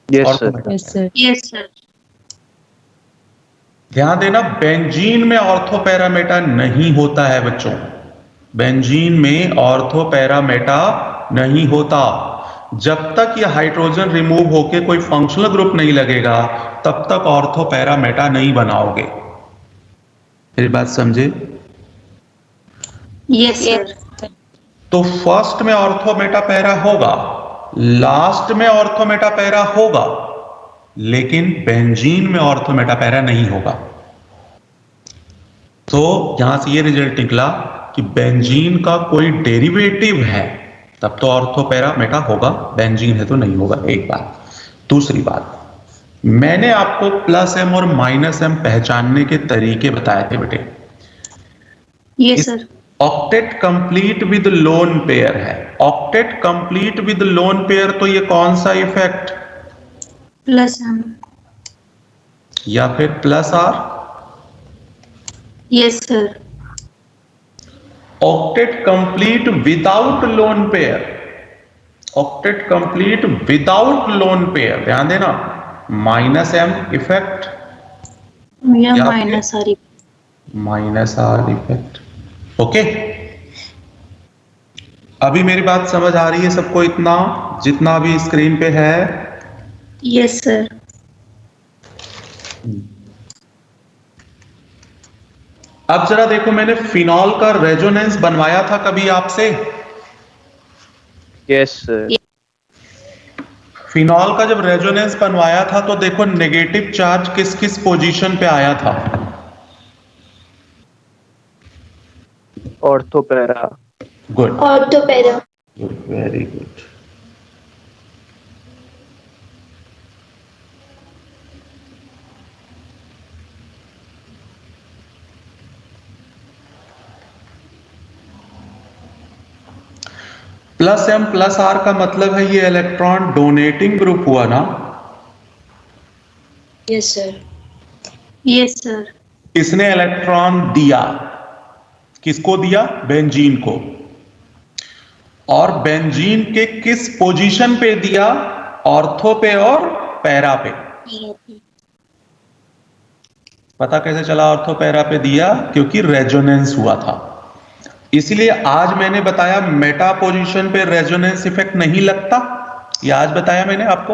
S4: Yes sir.
S10: Yes sir.
S5: Yes sir.
S1: ध्यान देना, बेंजीन में ऑर्थो पैरा मेटा नहीं होता है बच्चों। बेंजीन में ऑर्थो पैरा मेटा नहीं होता। जब तक ये हाइड्रोजन रिमूव होके कोई फंक्शनल ग्रुप नहीं लगेगा तब तक ऑर्थो पैरा मेटा नहीं बनाओगे। मेरी बात समझे?
S7: Yes sir.
S1: तो फर्स्ट में ऑर्थो मेटा पैरा होगा, लास्ट में ऑर्थो मेटा पैरा होगा, लेकिन बेंजीन में ऑर्थो मेटा पैरा नहीं होगा। तो यहां से ये रिजल्ट निकला कि बेंजीन का कोई डेरिवेटिव है तब तो ऑर्थो पैरा मेटा होगा, बेंजीन है तो नहीं होगा। एक बात। दूसरी बात, मैंने आपको प्लस एम और माइनस एम पहचानने के तरीके बताए थे बेटे।
S7: Yes sir.
S1: Octet complete with lone pair है, octet complete with lone pair, तो ये कौन सा इफेक्ट?
S7: प्लस एम
S1: या फिर plus R?
S7: Yes sir.
S1: Octet complete without lone pair, octet complete without lone pair, ध्यान देना, माइनस एम इफेक्ट
S7: या
S1: या
S7: minus R.
S1: Minus R effect. Okay, अभी मेरी बात समझ आ रही है सबको? इतना जितना अभी स्क्रीन पे है?
S7: Yes sir.
S1: अब जरा देखो, मैंने फिनॉल का रेजोनेंस बनवाया था कभी आपसे?
S4: Yes sir.
S1: फिनॉल का जब रेजोनेंस बनवाया था तो देखो नेगेटिव चार्ज किस किस पोजीशन पे आया था?
S4: Ortho para.
S1: Good,
S2: ortho para.
S1: Good, very good. Plus M plus R का मतलब है ये इलेक्ट्रॉन डोनेटिंग ग्रुप हुआ ना?
S5: Yes sir.
S7: Yes sir.
S1: इसने इलेक्ट्रॉन दिया, किसको दिया? बेंजीन को। और बेंजीन के किस पोजीशन पे दिया? ऑर्थो पे और पैरा पे। पता कैसे चला ऑर्थो पैरा पे दिया? क्योंकि रेजोनेंस हुआ था। इसलिए आज मैंने बताया मेटा पोजीशन पे रेजोनेंस इफेक्ट नहीं लगता, ये आज बताया मैंने आपको।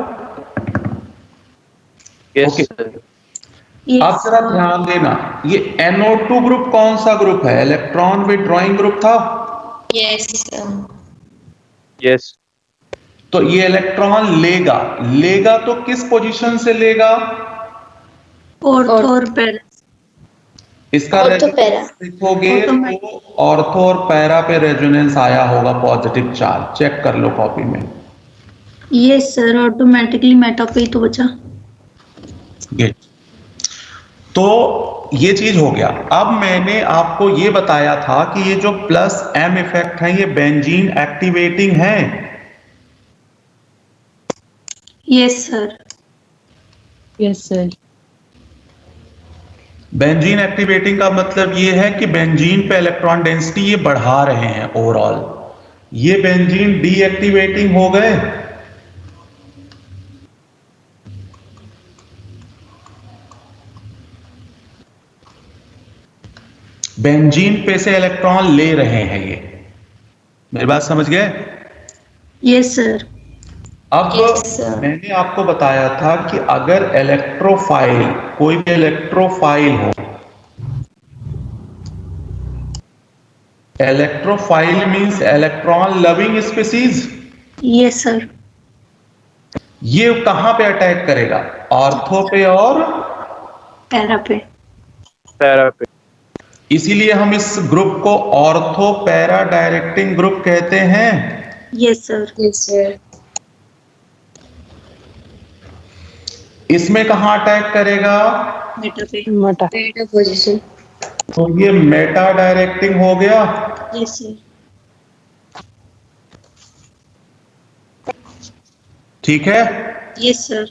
S4: Yes sir.
S1: अब जरा ध्यान देना, ये NO2 ग्रुप कौन सा ग्रुप है? इलेक्ट्रॉन विथड्रॉइंग ग्रुप था?
S5: Yes
S4: yes.
S1: तो ये इलेक्ट्रॉन लेगा, लेगा तो किस पोजीशन से लेगा?
S7: ऑर्थो और पैरा।
S1: इसका
S2: ऑर्थो पैरा।
S1: लिखोगे तो ऑर्थो और पैरा पे रेजोनेंस आया होगा पॉजिटिव चार्ज, चेक कर लो कॉपी में।
S7: यस सर, ऑटोमेटिकली मेटा पे ही तो बचा।
S1: तो ये चीज हो गया। अब मैंने आपको ये बताया था कि ये जो प्लस एम इफेक्ट है ये बेंजीन एक्टिवेटिंग है।
S7: Yes sir.
S10: Yes sir.
S1: Benzene activating का मतलब ये है कि बेंजीन पे इलेक्ट्रॉन डेंसिटी ये बढ़ा रहे हैं ओवरऑल। ये बेंजीन डीएक्टिवेटिंग हो गए। बेंजीन पे से इलेक्ट्रॉन ले रहे हैं ये। मेरी बात समझ गए?
S7: Yes sir.
S1: अब मैंने आपको बताया था कि अगर इलेक्ट्रोफाइल, कोई भी इलेक्ट्रोफाइल हो, electrophile means electron loving species.
S7: Yes sir.
S1: ये कहां पे अटैक करेगा? ऑर्थो पे और
S7: पैरा पे।
S4: पैरा पे।
S1: इसीलिए हम इस ग्रुप को ऑर्थो पैरा डायरेक्टिंग ग्रुप कहते हैं।
S7: Yes sir.
S5: Yes sir.
S1: इसमें कहां अटैक करेगा?
S7: मेटा पे।
S3: मेटा।
S5: Meta position.
S1: तो ये मेटा डायरेक्टिंग हो गया।
S7: Yes sir.
S1: ठीक है?
S7: Yes sir.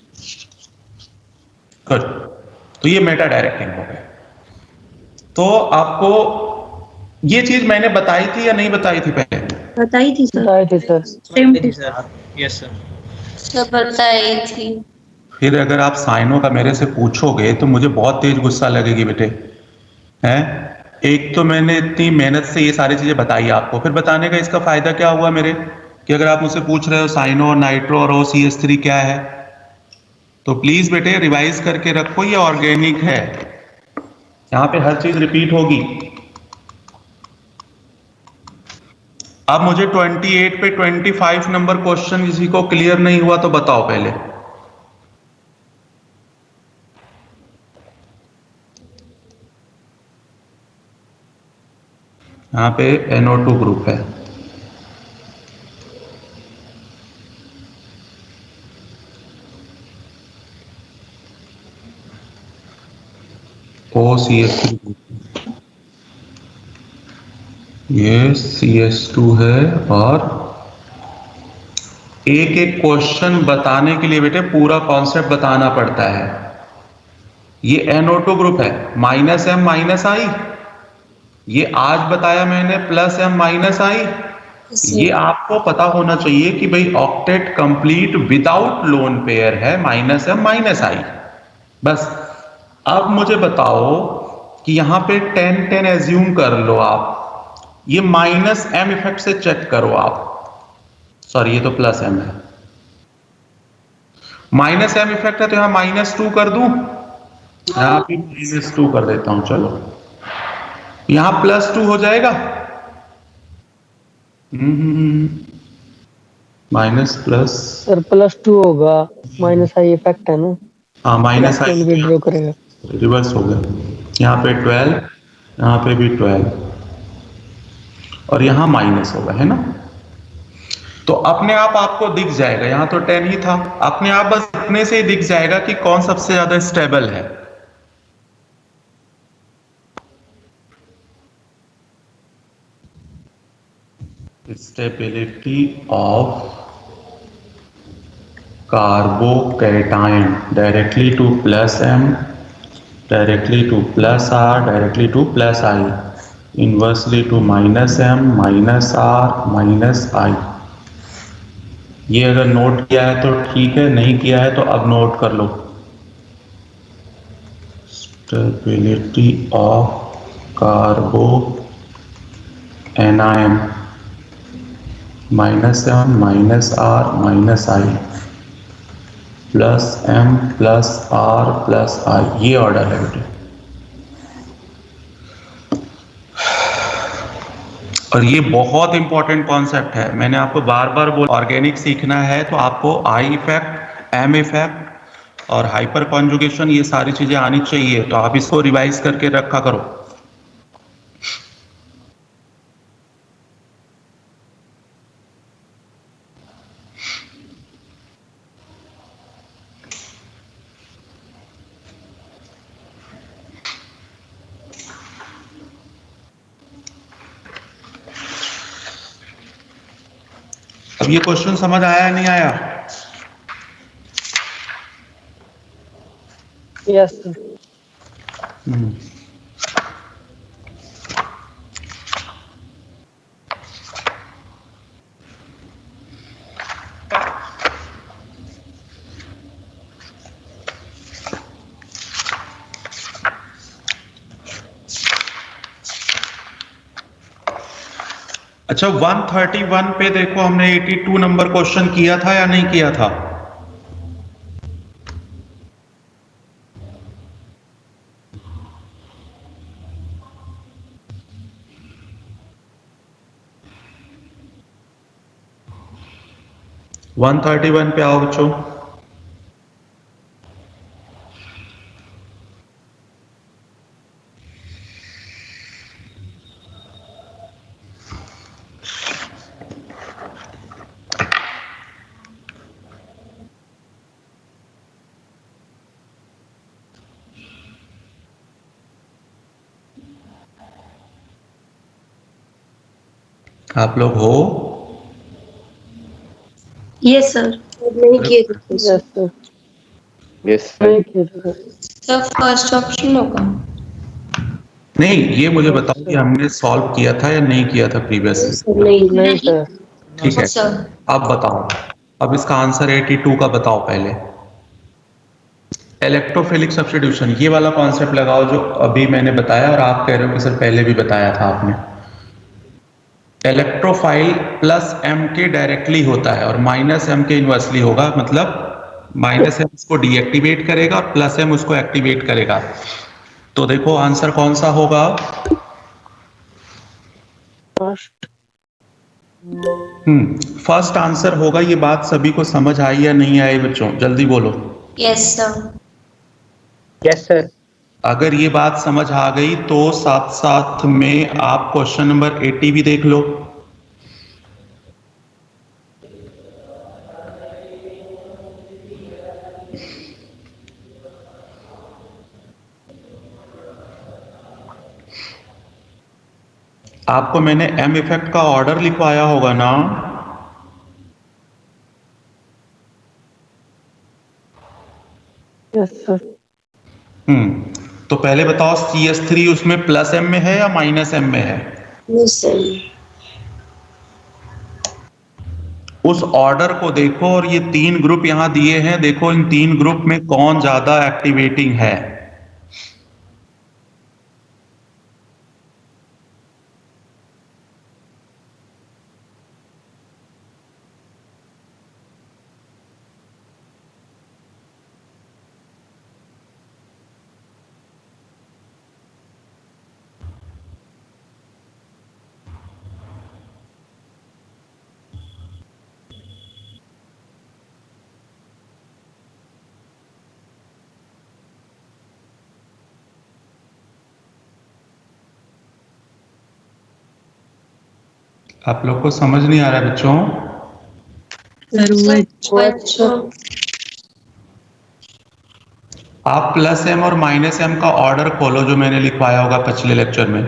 S1: गुड। तो ये मेटा डायरेक्टिंग हो गया। तो आपको ये चीज मैंने बताई थी या नहीं बताई थी पहले?
S7: बताई थी सर।
S3: बताए थे sir.
S7: Same
S9: sir. Yes sir.
S2: सब बताई थी।
S1: फिर अगर आप साइनों का मेरे से पूछोगे तो मुझे बहुत तेज गुस्सा लगेगी बेटे। हैं? एक तो मैंने इतनी मेहनत से ये सारी चीजें बताई आपको, फिर बताने का इसका फायदा क्या हुआ मेरे? कि अगर आप मुझसे पूछ रहे हो साइनो और नाइट्रो और OCH3 क्या है, तो प्लीज बेटे रिवाइज करके रखो, ये ऑर्गेनिक है, यहाँ पे हर चीज रिपीट होगी। अब मुझे 28 पे 25 नंबर क्वेश्चन किसी को क्लियर नहीं हुआ तो बताओ पहले। यहाँ पे NO2 ग्रुप है, OCH3 ग्रुप, ये CH2 है। और एक एक क्वेश्चन बताने के लिए बेटे पूरा कॉन्सेप्ट बताना पड़ता है। ये NO2 ग्रुप है, -M-I, ये आज बताया मैंने +M-I। ये आपको पता होना चाहिए कि भाई octet complete without lone pair है, -M-I। बस अब मुझे बताओ कि यहां पे 10-10 एज्यूम कर लो आप, ये -M इफेक्ट से चेक करो आप, सॉरी ये तो +M है, -M इफेक्ट है तो यहां -2 कर दूं, यहां पे -2 कर देता हूं, चलो यहां +2 हो जाएगा, माइनस प्लस
S3: सर +2 होगा, -I इफेक्ट है ना।
S1: हाँ -I
S3: विड्रॉ करेगा,
S1: रिवर्स हो गया, यहाँ पे 12, यहाँ पे भी 12 और यहाँ माइनस होगा, है ना। तो अपने आप आपको दिख जाएगा, यहाँ तो 10 ही था, अपने आप बस इतने से ही दिख जाएगा कि कौन सबसे ज्यादा स्टेबल है। Stability of carbocation directly to +M, directly to +R, directly to +I, inversely to -M, -R, -I। ये अगर नोट किया है तो ठीक है, नहीं किया है तो अब नोट कर लो। Stability of carbanion -M, -R, -I +M +R +I, ये ऑर्डर है बेटे। और ये बहुत इंपॉर्टेंट कॉन्सेप्ट है, मैंने आपको बार बार बोला, ऑर्गेनिक सीखना है तो आपको I इफेक्ट, M इफेक्ट और हाइपर कॉन्जुगेशन ये सारी चीजें आनी चाहिए, तो आप इसको रिवाइज करके रखा करो। अब ये क्वेश्चन समझ आया नहीं आया?
S3: Yes sir.
S1: अच्छा 131 पे देखो, हमने 82 नंबर क्वेश्चन किया था या नहीं किया था? - 131 पे आओ बच्चों। आप लोग हो?
S5: Yes sir. नहीं किए थे।
S3: Yes sir.
S4: यस
S3: नहीं किए थे सर।
S8: सर फर्स्ट ऑप्शन होगा।
S1: नहीं, ये मुझे बताओ कि हमने सॉल्व किया था या नहीं किया था प्रीवियसली?
S3: नहीं सर।
S1: ठीक है,
S8: सर।
S1: अब बताओ, अब इसका आंसर 82 का बताओ पहले। इलेक्ट्रोफिलिक सब्स्टिट्यूशन, ये वाला कॉन्सेप्ट लगाओ जो अभी मैंने बताया और आप कह रहे हो कि सर पहले भी बताया था आपने। इलेक्ट्रोफाइल प्लस एम के डायरेक्टली होता है और माइनस एम के इनवर्सली होगा, मतलब माइनस एम उसको डीएक्टिवेट करेगा और प्लस एम उसको एक्टिवेट करेगा। तो देखो आंसर कौन सा होगा? फर्स्ट आंसर होगा। ये बात सभी को समझ आई या नहीं आई बच्चों? जल्दी बोलो।
S2: Yes sir.
S4: Yes sir.
S1: अगर ये बात समझ आ गई तो साथ साथ में आप क्वेश्चन नंबर 80 भी देख लो। आपको मैंने एम इफेक्ट का ऑर्डर लिखवाया होगा ना?
S3: Yes sir.
S1: तो पहले बताओ CS3 उसमें प्लस एम में है या माइनस एम में है? उस ऑर्डर को देखो और ये 3 ग्रुप यहां दिए हैं, देखो इन 3 ग्रुप में कौन ज्यादा एक्टिवेटिंग है। आप लोग को समझ नहीं आ रहा है बच्चों? आप प्लस एम और माइनस एम का ऑर्डर खोलो जो मैंने लिखवाया होगा पिछले लेक्चर में।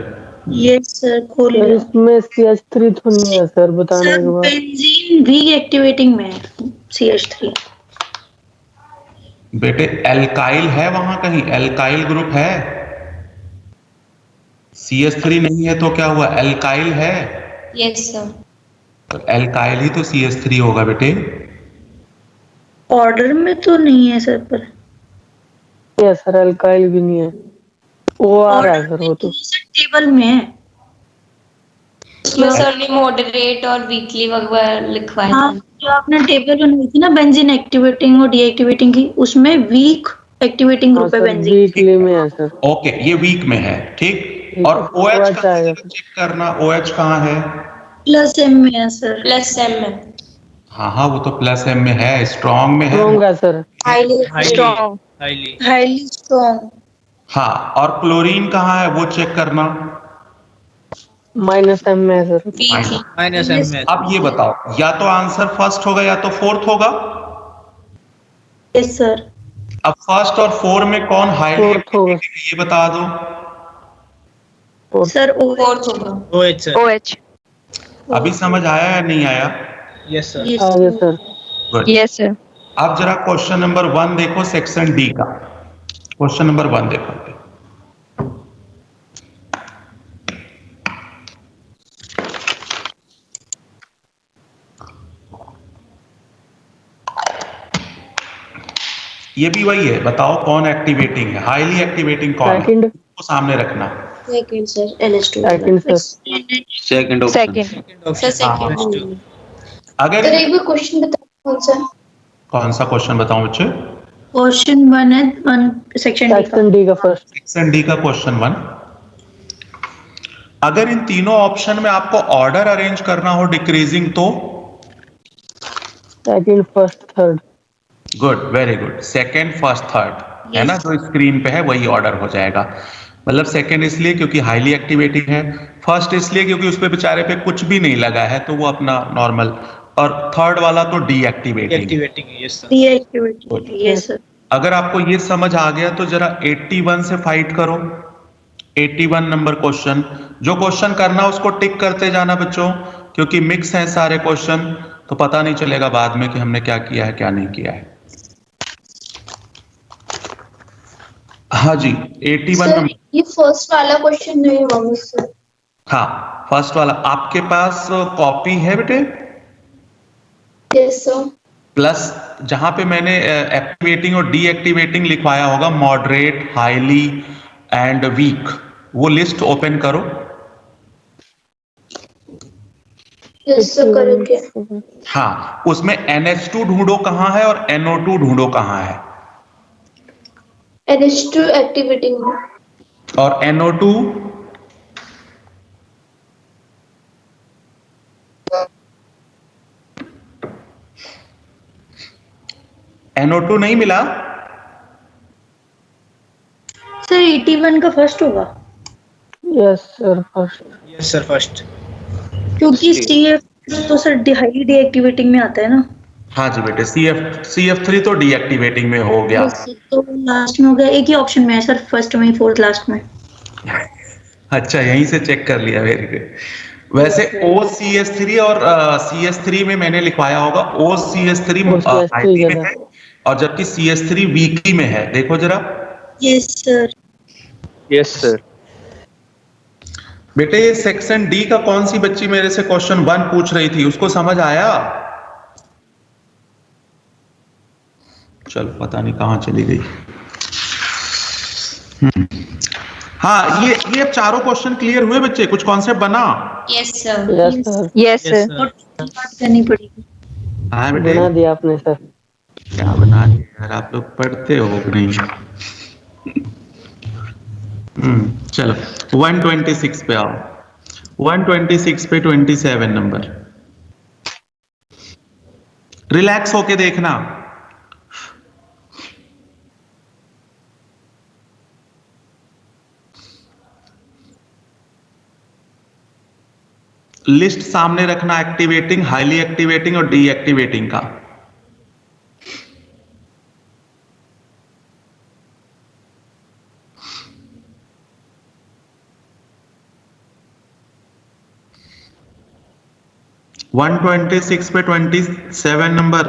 S7: यस सर, खोल लिया।
S3: इसमें CH3 तो नहीं है सर, बताने
S7: सर
S3: के बाद।
S7: बेंजीन भी एक्टिवेटिंग में है, CH3।
S1: बेटे एल्काइल है वहां कहीं? एल्काइल ग्रुप है? CH3 नहीं है तो क्या हुआ? एल्काइल है?
S2: Yes sir.
S1: तो एल्काइल ही तो CH3 होगा बेटे।
S7: ऑर्डर में तो नहीं है सर, पर
S3: यस सर, अल्काइल भी नहीं है। वो आ रहा है सर, वो तो
S7: टेबल में है।
S2: उसमें सर ने मॉडरेट और वीकली वगैरह लिखवाया
S7: हाँ,
S2: था।
S7: जो आपने टेबल बनाई थी ना बेंजीन एक्टिवेटिंग और डीएक्टिवेटिंग की, उसमें वीक एक्टिवेटिंग ग्रुप है बेंजीन।
S3: वीकली में है सर।
S1: ओके, ये वीक में है, ठीक। और OH कहाँ है? चेक करना OH कहाँ है?
S7: प्लस एम में है सर।
S2: प्लस एम में।
S1: हाँ हाँ, वो तो प्लस एम में है, स्ट्रॉन्ग में है।
S3: स्ट्रॉन्ग है sir.
S2: Highly
S7: strong. Highly strong.
S1: हाँ, और क्लोरीन कहाँ है वो चेक करना।
S3: माइनस एम में है सर।
S9: माइनस एम में।
S1: अब ये बताओ, या तो आंसर फर्स्ट होगा या तो फोर्थ होगा।
S7: Yes sir.
S1: अब फर्स्ट और फोर्थ में कौन हाईली एक्टिवेटिंग है ये बता दो।
S7: सर
S2: फोर्थ होगा।
S9: OH sir.
S10: OH।
S1: अभी समझ आया या नहीं आया?
S9: Yes sir.
S3: आगे सर।
S1: गुड।
S10: Yes sir.
S1: अब जरा क्वेश्चन नंबर 1 देखो, सेक्शन डी का क्वेश्चन नंबर 1 देखो। ये भी वही है, बताओ कौन एक्टिवेटिंग है, हाईली एक्टिवेटिंग कौन है, उसको सामने रखना।
S5: Second sir, NH2।
S3: Second sir.
S11: Second option.
S2: Second.
S1: अगर
S2: सर एक भी क्वेश्चन बताओ
S1: कौन सा क्वेश्चन बताऊं बच्चे?
S7: क्वेश्चन 1 है, 1 सेक्शन
S3: डी का फर्स्ट।
S1: सेक्शन डी का क्वेश्चन 1। अगर इन तीनों ऑप्शन में आपको ऑर्डर अरेंज करना हो डिक्रीजिंग तो
S3: second, first, third.
S1: Good, very good. Second, first, third है ना, जो स्क्रीन पे है वही ऑर्डर हो जाएगा। मतलब सेकंड इसलिए क्योंकि हाईली एक्टिवेटिंग है, फर्स्ट इसलिए क्योंकि उस पे बेचारे पे कुछ भी नहीं लगा है तो वो अपना नॉर्मल, और थर्ड वाला तो डीएक्टिवेटिंग।
S7: डीएक्टिवेटिंग। Yes sir.
S1: अगर आपको ये समझ आ गया तो जरा 81 से फाइट करो। 81 नंबर क्वेश्चन, जो क्वेश्चन करना उसको टिक करते जाना बच्चों, क्योंकि मिक्स है सारे क्वेश्चन, तो पता नहीं चलेगा बाद में कि हमने क्या किया है क्या नहीं किया है। हाँ जी, 81 नंबर।
S2: ये फर्स्ट वाला क्वेश्चन नहीं हुआ मुझसे।
S1: हाँ, फर्स्ट वाला आपके पास कॉपी है बेटे?
S2: Yes sir.
S1: प्लस जहां पे मैंने एक्टिवेटिंग और डीएक्टिवेटिंग लिखवाया होगा, मॉडरेट, हाईली एंड वीक, वो लिस्ट ओपन करो।
S2: यस सर करेक्ट है।
S1: हाँ, उसमें NH2 ढूंढो कहाँ है और NO2 ढूंढो कहाँ है,
S2: NH2 एक्टिविटी में
S1: और NO2 NO2 नहीं मिला
S7: सर 81 का फर्स्ट होगा
S3: yes sir first.
S9: Yes sir first.
S7: क्योंकि CF तो सर हाईली डीएक्टिवेटिंग में आता है ना।
S1: हाँ जी बेटे, CF3 तो डीएक्टिवेटिंग में हो गया।
S7: तो लास्ट में हो गया, एक ही ऑप्शन में है सर, फर्स्ट में फोर्थ लास्ट में।
S1: अच्छा, यहीं से चेक कर लिया, वेरी गुड। वैसे OCH3 और CH3 में मैंने लिखवाया होगा OCH3 हाईली में है और जबकि CH3 वीकली में है, देखो जरा।
S7: Yes sir.
S4: Yes sir.
S1: बेटे ये सेक्शन डी का कौन सी बच्ची मेरे से क्वेश्चन 1 पूछ रही थी, उसको समझ आया? चलो पता नहीं कहां चली गई। हाँ, ये अब चारों क्वेश्चन क्लियर हुए बच्चे, कुछ कॉन्सेप्ट बना?
S10: Yes sir.
S3: Yes sir.
S10: Yes sir.
S7: बात करनी पड़ेगी।
S1: हाँ बेटे,
S3: बना दिया आपने सर।
S1: क्या बना दिया यार, आप लोग पढ़ते हो नहीं। चलो 126 पे आओ। 126 पे 27 नंबर। रिलैक्स होके देखना। लिस्ट सामने रखना, एक्टिवेटिंग, हाईली एक्टिवेटिंग और डीएक्टिवेटिंग का। वन 126 पे 27 नंबर।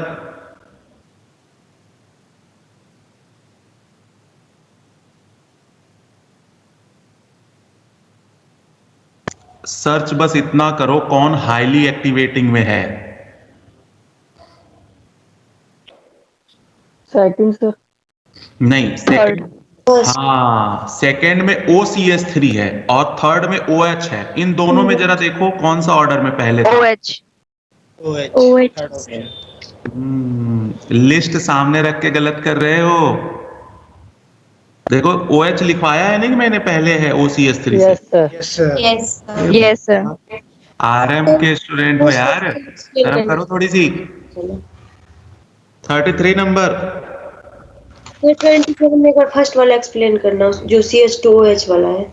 S1: सर्च बस इतना करो, कौन हाईली एक्टिवेटिंग में है।
S3: Second sir.
S1: नहीं, सेकंड। हाँ, सेकंड में OCH3 है और थर्ड में OH है। इन दोनों में जरा देखो कौन सा ऑर्डर में पहले था।
S10: OH।
S1: लिस्ट सामने रख के गलत कर रहे हो। देखो OH लिखवाया है नहीं कि मैंने पहले है OCH3 से।
S3: Yes sir.
S10: Yes sir.
S1: RM के स्टूडेंट हो यार, शर्म करो थोड़ी सी। 33 नंबर।
S5: 27 में एक बार फर्स्ट वाला एक्सप्लेन करना, जो CH2OH वाला है।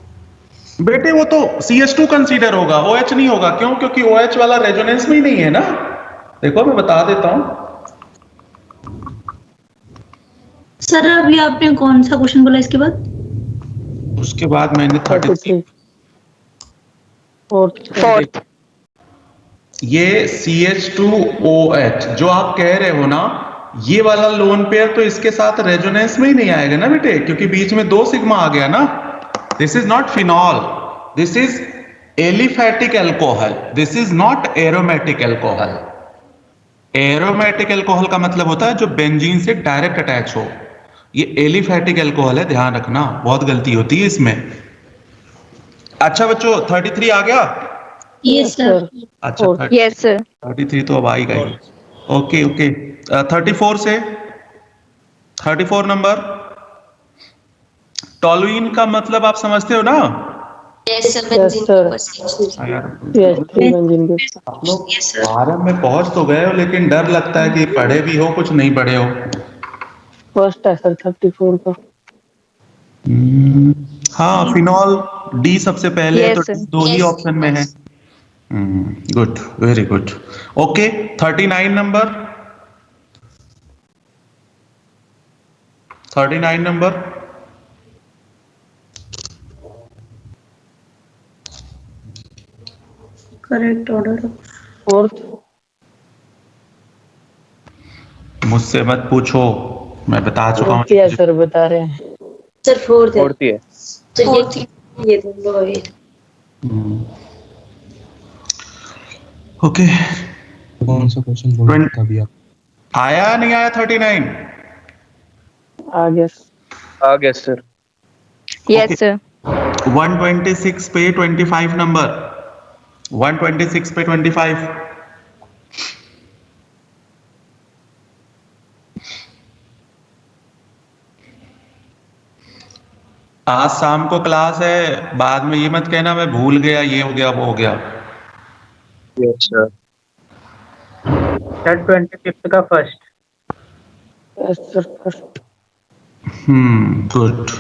S1: बेटे वो तो CH2 कंसीडर होगा, OH नहीं होगा। क्यों? क्योंकि OH वाला रेजोनेंस में ही नहीं है ना। देखो मैं बता देता हूं।
S7: सर अभी आपने कौन सा क्वेश्चन बोला इसके बाद?
S1: उसके बाद मैंने 33
S10: फोर्थ।
S1: ये CH2OH जो आप कह रहे हो ना, ये वाला लोन पेयर तो इसके साथ रेजोनेंस में ही नहीं आएगा ना बेटे, क्योंकि बीच में 2 सिग्मा आ गया ना। This is not phenol, this is aliphatic alcohol, this is not aromatic alcohol. Aromatic alcohol का मतलब होता है जो बेंजीन से डायरेक्ट अटैच हो। ये एलिफैटिक अल्कोहल है, ध्यान रखना, बहुत गलती होती है इसमें। अच्छा बच्चों, 33 आ गया?
S7: Yes sir.
S1: अच्छा,
S10: यस सर।
S1: 33 तो अब आ ही गई। Okay okay. 34 से 34 नंबर। टॉलुइन का मतलब आप समझते हो ना?
S2: Yes sir.
S1: आप लोग फार्म में पहुंच तो गए हो, लेकिन डर लगता है कि पढ़े भी हो कुछ नहीं पढ़े हो।
S3: फर्स्ट है सर 34 का।
S1: हाँ, फिनॉल डी सबसे पहले है, तो दो ही ऑप्शन में है। Good, very good. Okay, 39 number. 39 number.
S7: Correct order.
S3: Fourth.
S1: मुझसे मत पूछो, मैं बता चुका हूँ।
S3: क्या सर बता रहे हैं?
S5: सर फोर्थ है।
S4: फोर्थ है।
S5: तो ये दोनों है।
S1: ओके,
S12: कौन सा क्वेश्चन बोल रहे थे अभी आप?
S1: आया नहीं आया 39?
S3: आ गया
S4: सर।
S10: Yes sir.
S1: 126 पे 25 नंबर। 126 पे 25। आज शाम को क्लास है, बाद में ये मत कहना मैं भूल गया, ये हो गया वो हो गया।
S4: Yes sir.
S13: सर 25th का first.
S3: Yes sir first.
S1: Good.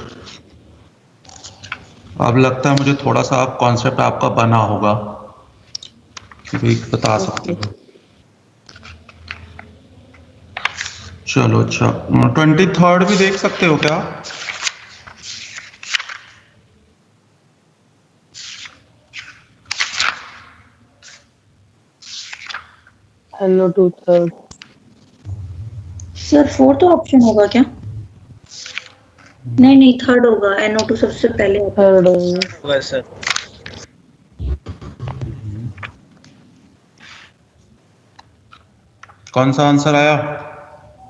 S1: अब लगता है मुझे थोड़ा सा अब कॉन्सेप्ट आपका बना होगा, भी बता सकते हो। चलो अच्छा, 23rd भी देख सकते हो क्या?
S3: NO2 3rd।
S7: Sir 4th option होगा क्या? नहीं 3rd होगा, NO2 सबसे पहले होगा।
S3: 3rd
S9: होगा सर।
S1: कौन सा आंसर आया?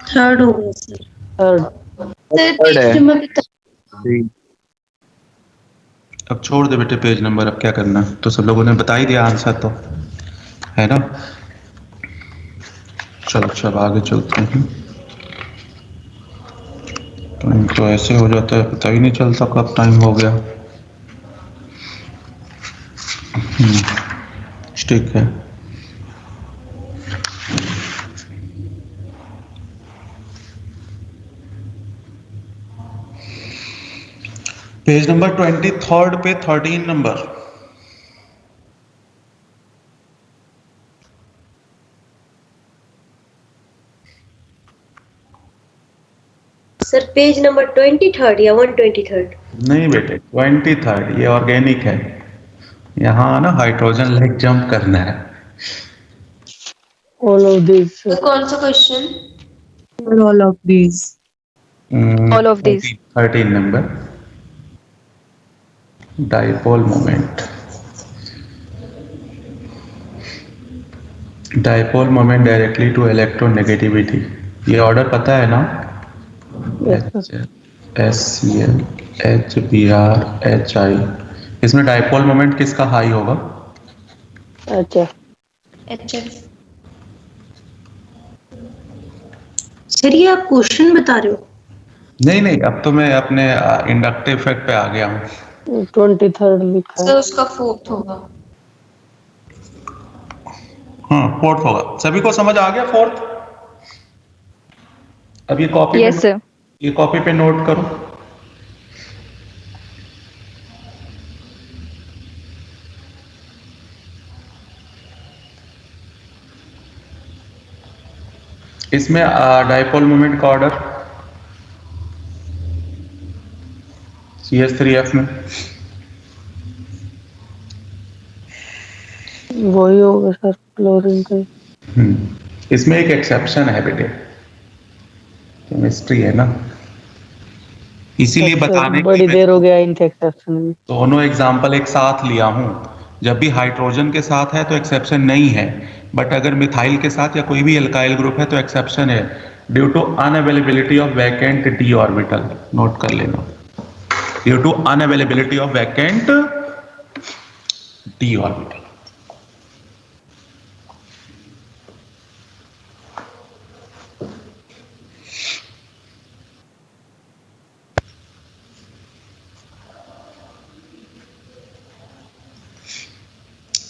S7: 3rd होगा sir.
S3: 3rd।
S2: Sir page number बता।
S1: अब छोड़ दे बेटे पेज नंबर, अब क्या करना, तो सब लोगों ने बता ही दिया आंसर तो, है ना। चलो अच्छा आगे चलते हैं। टाइम तो ऐसे हो जाता है पता ही नहीं चलता कब टाइम हो गया। ठीक है, पेज नंबर 23rd पे 13 number.
S5: Sir page number 23rd या 123rd?
S1: नहीं बेटे 23rd, ये ऑर्गेनिक है, यहाँ ना हाइड्रोजन लाइक जंप करना है।
S3: All of these।
S2: कौन सा question?
S10: All of these। All of these।
S1: 13 नंबर, dipole moment. Dipole moment directly to electronegativity, ये ऑर्डर पता है ना? HCl HBr HI। इसमें डाइपोल मोमेंट किसका हाई होगा?
S3: अच्छा
S7: सर ये आप क्वेश्चन बता रहे हो?
S1: नहीं, अब तो मैं अपने इंडक्टिव इफेक्ट पे आ गया हूँ।
S3: 23rd लिखा है।
S2: सर उसका 4th होगा।
S1: हाँ 4th होगा, सभी को समझ आ गया 4th? अब ये कॉपी
S10: Yes sir।
S1: ये कॉपी पे नोट करो। इसमें डाइपोल मोमेंट का ऑर्डर CH3F में
S3: वही होगा सर, क्लोरीन का।
S1: इसमें एक एक्सेप्शन है बेटे, केमिस्ट्री है ना, इसीलिए बताने की
S3: बड़ी देर हो गया इन एक्सेप्शन में।
S1: दोनों एग्जाम्पल एक साथ लिया हूं। जब भी हाइड्रोजन के साथ है तो एक्सेप्शन नहीं है, बट अगर मिथाइल के साथ या कोई भी एल्काइल ग्रुप है तो एक्सेप्शन है, due to unavailability of vacant d orbital. Note कर लेना, due to unavailability of vacant d orbital.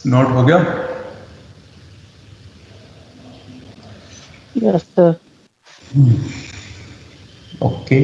S1: Note हो गया?
S3: Yes sir.
S1: ओके,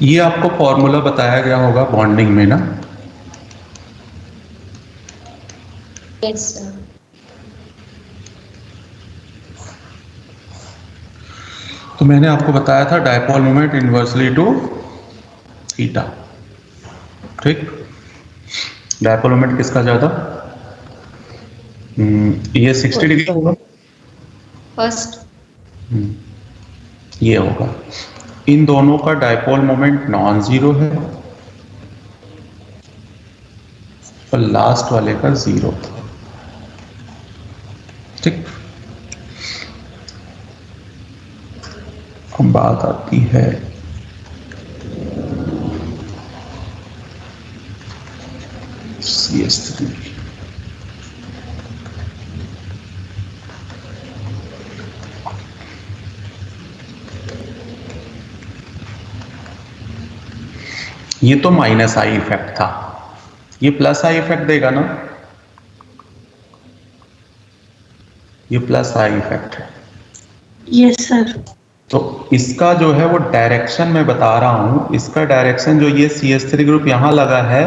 S1: ये आपको फॉर्मूला बताया गया होगा बॉन्डिंग में ना?
S2: Yes sir.
S1: तो मैंने आपको बताया था dipole moment inversely to theta, ठीक। डाइपोल मोमेंट किसका ज्यादा? ये 60 डिग्री होगा,
S2: फर्स्ट।
S1: ये होगा। इन दोनों का डाइपोल मोमेंट नॉन जीरो है और लास्ट वाले का जीरो था, ठीक। बात आती है CS3। ये तो माइनस आई इफेक्ट था, ये प्लस आई इफेक्ट देगा ना, ये प्लस आई इफेक्ट है।
S7: Yes sir.
S1: तो इसका जो है वो डायरेक्शन मैं बता रहा हूं, इसका डायरेक्शन जो ये CS3 ग्रुप यहां लगा है,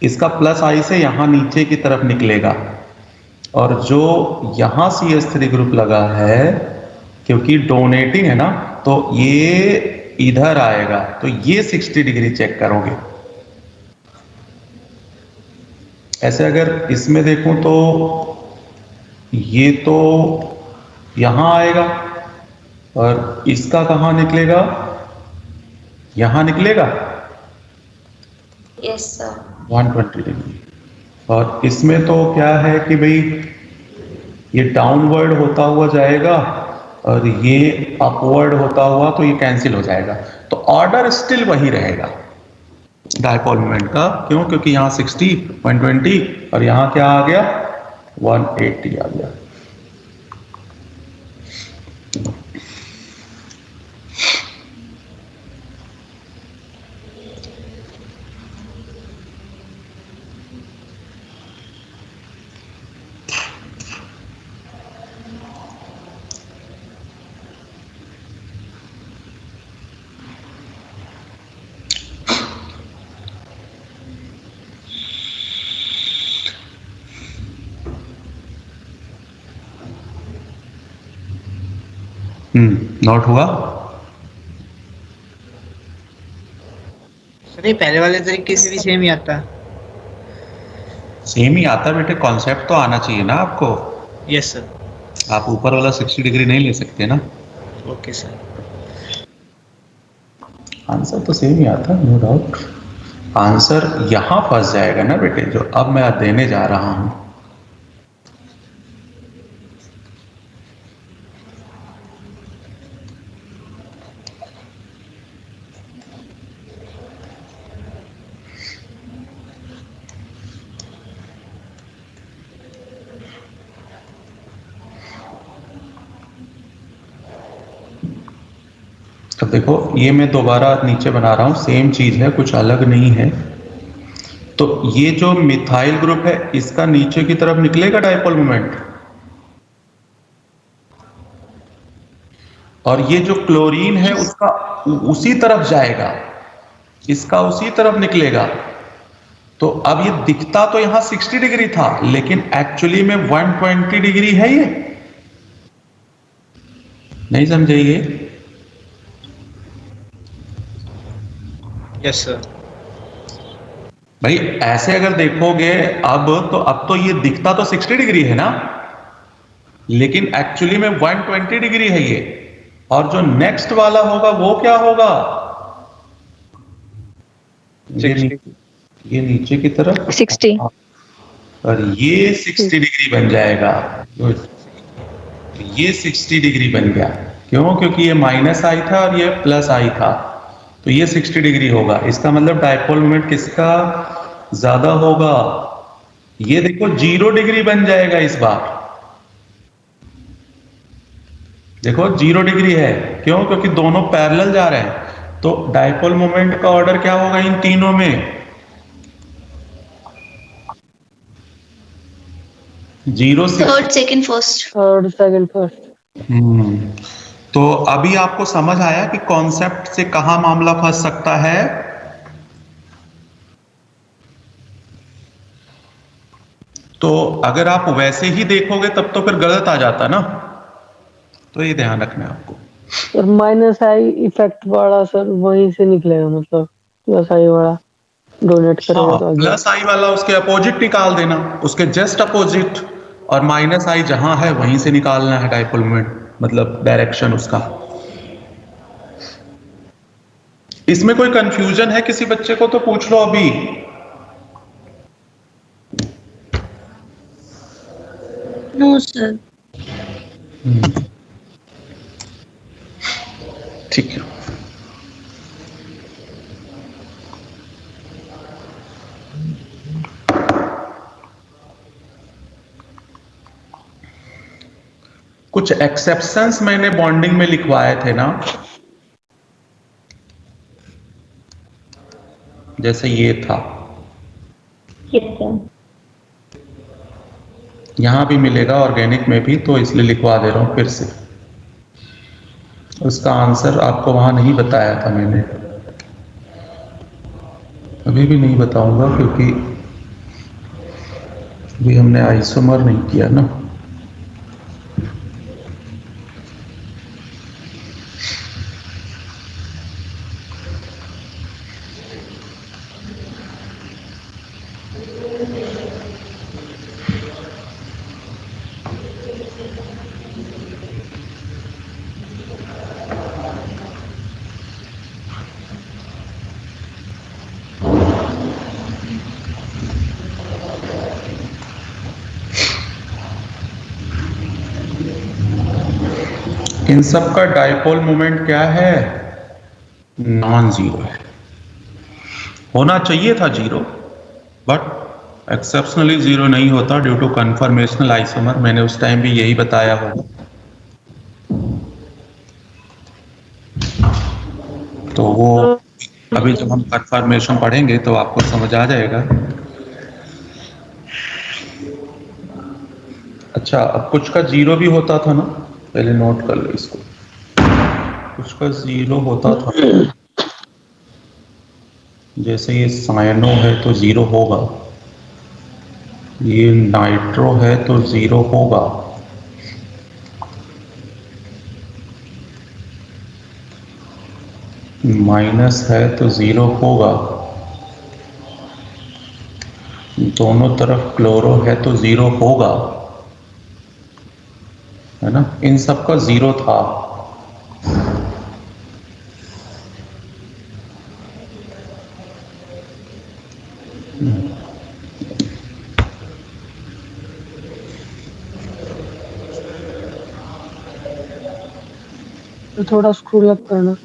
S1: इसका प्लस आई से यहां नीचे की तरफ निकलेगा, और जो यहां CS3 ग्रुप लगा है क्योंकि डोनेटिंग है ना, तो ये इधर आएगा, तो ये 60 डिग्री चेक करोगे। ऐसे अगर इसमें देखूं तो ये तो यहां आएगा, और इसका कहां निकलेगा, यहां निकलेगा
S2: यस सर।
S1: 120 डिग्री। और इसमें तो क्या है कि भाई ये डाउनवर्ड होता हुआ जाएगा और ये अपवर्ड होता हुआ, तो ये कैंसिल हो जाएगा, तो ऑर्डर स्टिल वही रहेगा डायपोल मोमेंट का। क्यों? क्योंकि यहाँ 60, 120 और यहाँ क्या आ गया, 180 आ गया। नोट हुआ?
S9: सर ये पहले वाले तरीके से भी सेम ही आता है?
S1: सेम ही आता बेटे, कॉन्सेप्ट तो आना चाहिए ना आपको।
S9: Yes sir.
S1: आप ऊपर वाला 60 डिग्री नहीं ले सकते ना।
S9: Okay sir.
S1: आंसर तो सेम ही आता है, नो डाउट। आंसर यहां फंस जाएगा ना बेटे, जो अब मैं देने जा रहा हूं। तो देखो ये मैं दोबारा नीचे बना रहा हूं, सेम चीज है, कुछ अलग नहीं है। तो ये जो मिथाइल ग्रुप है, इसका नीचे की तरफ निकलेगा डायपोल मोमेंट, और ये जो क्लोरीन है उसका उसी तरफ जाएगा, इसका उसी तरफ निकलेगा। तो अब ये दिखता तो यहां 60 डिग्री था, लेकिन एक्चुअली में 120 डिग्री है ये। नहीं समझे ये?
S9: Yes sir.
S1: भाई ऐसे अगर देखोगे अब तो ये दिखता तो 60 डिग्री है ना, लेकिन एक्चुअली में 120 डिग्री है ये। और जो नेक्स्ट वाला होगा वो क्या होगा, ये नीचे की तरफ
S8: 60,
S1: और ये 60 डिग्री बन जाएगा। ये 60 डिग्री बन गया। क्यों? क्योंकि ये माइनस आई था और ये प्लस आई था, तो ये 60 डिग्री होगा। इसका मतलब डायपोल मोमेंट किसका ज्यादा होगा? ये देखो 0 डिग्री बन जाएगा इस बार। देखो 0 डिग्री है। क्यों? क्योंकि दोनों पैरेलल जा रहे हैं। तो डायपोल मोमेंट का ऑर्डर क्या होगा इन तीनों में? 0
S2: third second first.
S3: Third second first.
S1: तो अभी आपको समझ आया कि कॉन्सेप्ट से कहां मामला फंस सकता है। तो अगर आप वैसे ही देखोगे तब तो फिर गलत आ जाता ना, तो ये ध्यान रखना है आपको।
S3: सर माइनस आई इफेक्ट वाला सर वहीं से निकलेगा, मतलब प्लस आई वाला डोनेट करेगा तो
S1: प्लस आई वाला उसके अपोजिट निकाल देना, उसके जस्ट अपोजिट, और माइनस आई जहां है वहीं से निकालना है डायपोल मोमेंट, मतलब डायरेक्शन उसका। इसमें कोई कंफ्यूजन है किसी बच्चे को तो पूछ लो अभी।
S7: No sir.
S1: कुछ एक्सेप्शंस मैंने बॉन्डिंग में लिखवाए थे ना, जैसे ये था, यहां भी मिलेगा ऑर्गेनिक में भी, तो इसलिए लिखवा दे रहा हूं फिर से। उसका आंसर आपको वहां नहीं बताया था मैंने, अभी भी नहीं बताऊंगा क्योंकि अभी हमने आइसोमर नहीं किया ना। इन सब का डाइपोल मोमेंट क्या है? नॉन जीरो है। होना चाहिए था जीरो, बट एक्सेप्शनली जीरो नहीं होता ड्यू टू कन्फर्मेशनल आइसोमर। मैंने उस टाइम भी यही बताया होगा। तो वो अभी जब हम कन्फर्मेशन पढ़ेंगे तो आपको समझ आ जाएगा। अच्छा, अब कुछ का जीरो भी होता था ना, पहले नोट कर लो इसको। कुछ का जीरो होता था, जैसे ये साइनो है तो जीरो होगा, ये नाइट्रो है तो जीरो होगा, माइनस है तो जीरो होगा, दोनों तरफ क्लोरो है तो जीरो होगा, है ना। इन सब का जीरो था।
S3: तो थोड़ा स्क्रोल अप करना।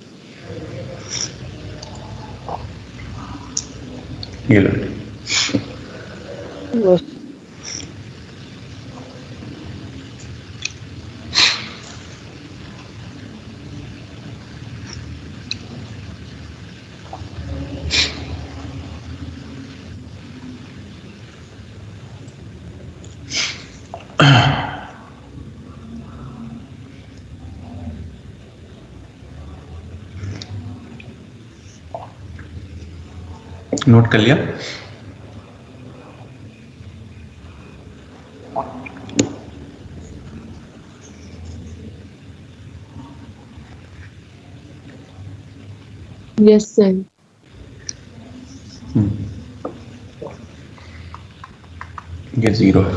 S1: ये लो।
S3: बस
S1: नोट कर लिया?
S8: Yes sir.
S1: ये जीरो है।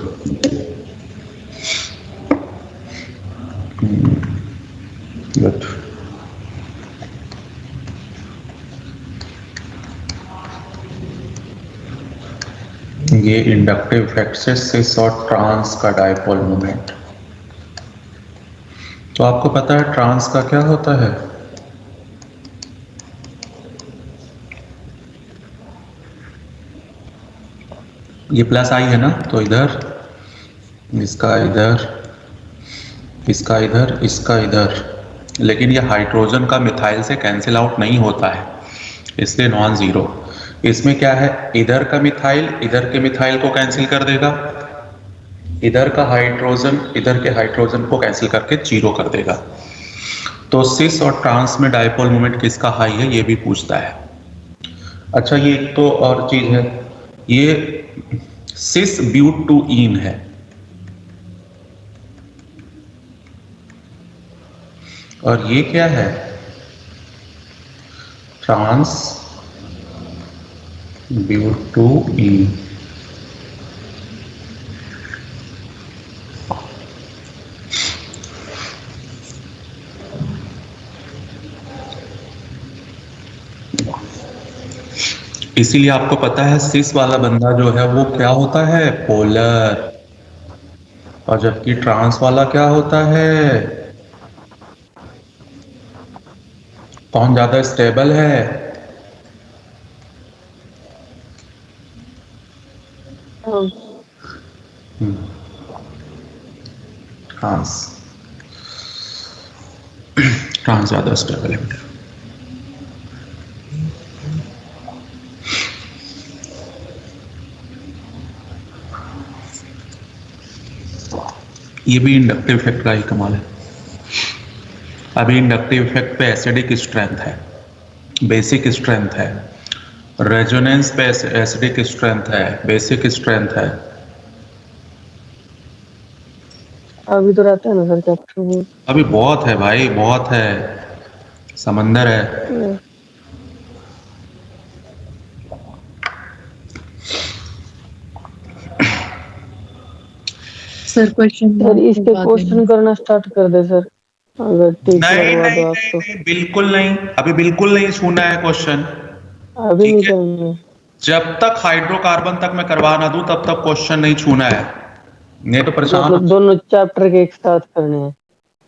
S1: गुड। ये इंडक्टिव इफेक्ट से सिस और ट्रांस का डाइपोल मोमेंट। तो आपको पता है ट्रांस का क्या होता है? ये प्लस आई है ना, तो इधर, इसका इधर, इसका इधर, इसका इधर, लेकिन ये हाइड्रोजन का मिथाइल से कैंसिल आउट नहीं होता है, इसलिए नॉन जीरो। इसमें क्या है, इधर का मिथाइल इधर के मिथाइल को कैंसिल कर देगा, इधर का हाइड्रोजन इधर के हाइड्रोजन को कैंसिल करके जीरो कर देगा। तो सिस और ट्रांस में डाइपोल मोमेंट किसका हाई है ये भी पूछता है। अच्छा, ये एक तो और चीज है, ये सिस ब्यूट टू ईन है, और ये क्या है, ट्रांस ब्यूट टू ईन। इसीलिए आपको पता है सिस वाला बंदा जो है वो क्या होता है, पोलर, और जबकि ट्रांस वाला क्या होता है, कौन ज्यादा स्टेबल है? ट्रांस। ट्रांस ज़्यादा स्टेबल है बेटा। ये भी इंडक्टिव इफेक्ट का ही कमाल है। अभी इंडक्टिव इफेक्ट पे एसिडिक स्ट्रेंथ है, बेसिक स्ट्रेंथ है, रेजोनेंस पे एसिडिक स्ट्रेंथ है, बेसिक स्ट्रेंथ है।
S3: अभी तो रहता है ना सर चैप्टर में?
S1: अभी बहुत है भाई, बहुत है, समंदर है।
S13: सर क्वेश्चन
S3: सर इसके क्वेश्चन करना स्टार्ट कर दे सर, अगर ठीक लगवा दो आप तो।
S1: बिल्कुल नहीं, अभी बिल्कुल नहीं छूना है क्वेश्चन,
S3: अभी नहीं करना।
S1: जब तक हाइड्रोकार्बन तक मैं करवा ना दूं तब तक क्वेश्चन नहीं छूना है, नहीं तो परेशान।
S3: मतलब दोनों चैप्टर के एक साथ करने हैं?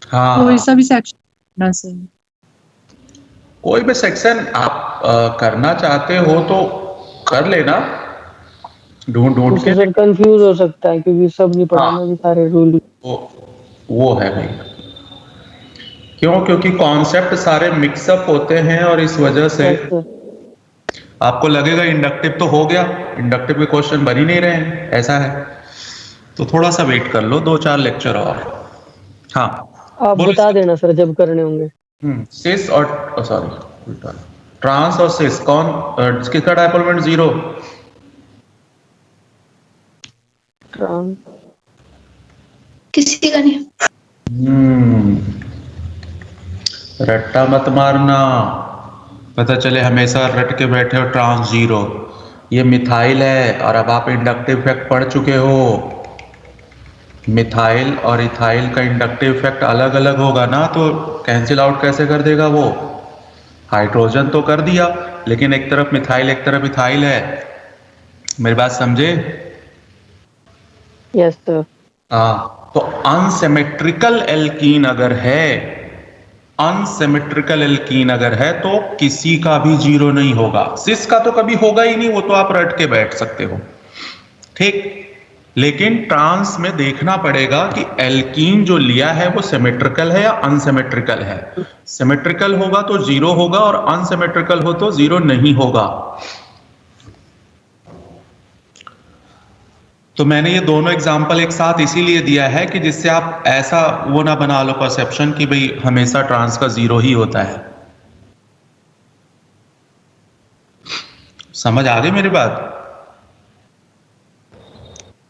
S1: हाँ,
S13: कोई सा भी सेक्शन सर,
S1: कोई भी सेक्शन आप करना चाहते हो तो कर लेना, ढूंढ के।
S3: सर कंफ्यूज हो सकता है क्योंकि सब नहीं पढ़ाना भी सारे रूल।
S1: वो है भाई, क्यों? क्योंकि कॉन्सेप्ट सारे मिक्सअप होते हैं और इस वजह से आपको लगेगा इंडक्टिव तो हो गया, इंडक्टिव के क्वेश्चन बन ही नहीं रहे हैं, ऐसा है। तो थोड़ा सा वेट कर लो, 2-4 लेक्चर और। हाँ
S3: आप बता देना सर जब करने होंगे।
S1: सिस और सॉरी ट्रांस और सिस कौन किसका डायपोल मोमेंट 0?
S3: ट्रांस
S2: किसी का नहीं।
S1: रट्टा मत मारना, पता चले हमेशा रट के बैठे हो ट्रांस 0। ये मिथाइल है और अब आप इंडक्टिव इफेक्ट पढ़ चुके हो। मिथाइल और इथाइल का इंडक्टिव इफेक्ट अलग अलग होगा ना, तो कैंसिल आउट कैसे कर देगा वो? हाइड्रोजन तो कर दिया, लेकिन एक तरफ मिथाइल एक तरफ इथाइल है। मेरी बात समझे?
S3: Yes sir.
S1: हाँ, तो अनसिमेट्रिकल एल्कीन अगर है, अनसिमेट्रिकल एल्कीन अगर है तो किसी का भी 0 नहीं होगा। सिस का तो कभी होगा ही नहीं, वो तो आप रट के बैठ सकते हो, ठीक। लेकिन ट्रांस में देखना पड़ेगा कि एल्कीन जो लिया है वो सिमेट्रिकल है या अनसिमेट्रिकल है। सिमेट्रिकल होगा तो 0 होगा और अनसिमेट्रिकल हो तो 0 नहीं होगा। तो मैंने ये दोनों एग्जाम्पल एक साथ इसीलिए दिया है कि जिससे आप ऐसा वो ना बना लो परसेप्शन कि भाई हमेशा ट्रांस का 0 ही होता है। समझ आ गई मेरी बात?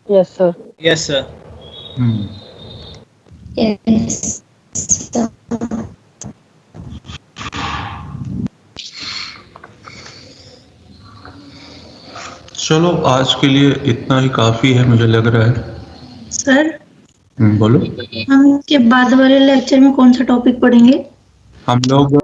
S3: Yes sir.
S9: Yes sir.
S2: Yes.
S1: चलो आज के लिए इतना ही काफी है मुझे लग रहा है।
S7: सर
S1: बोलो।
S7: हम इसके बाद वाले लेक्चर में कौन सा टॉपिक पढ़ेंगे?
S1: हम लोग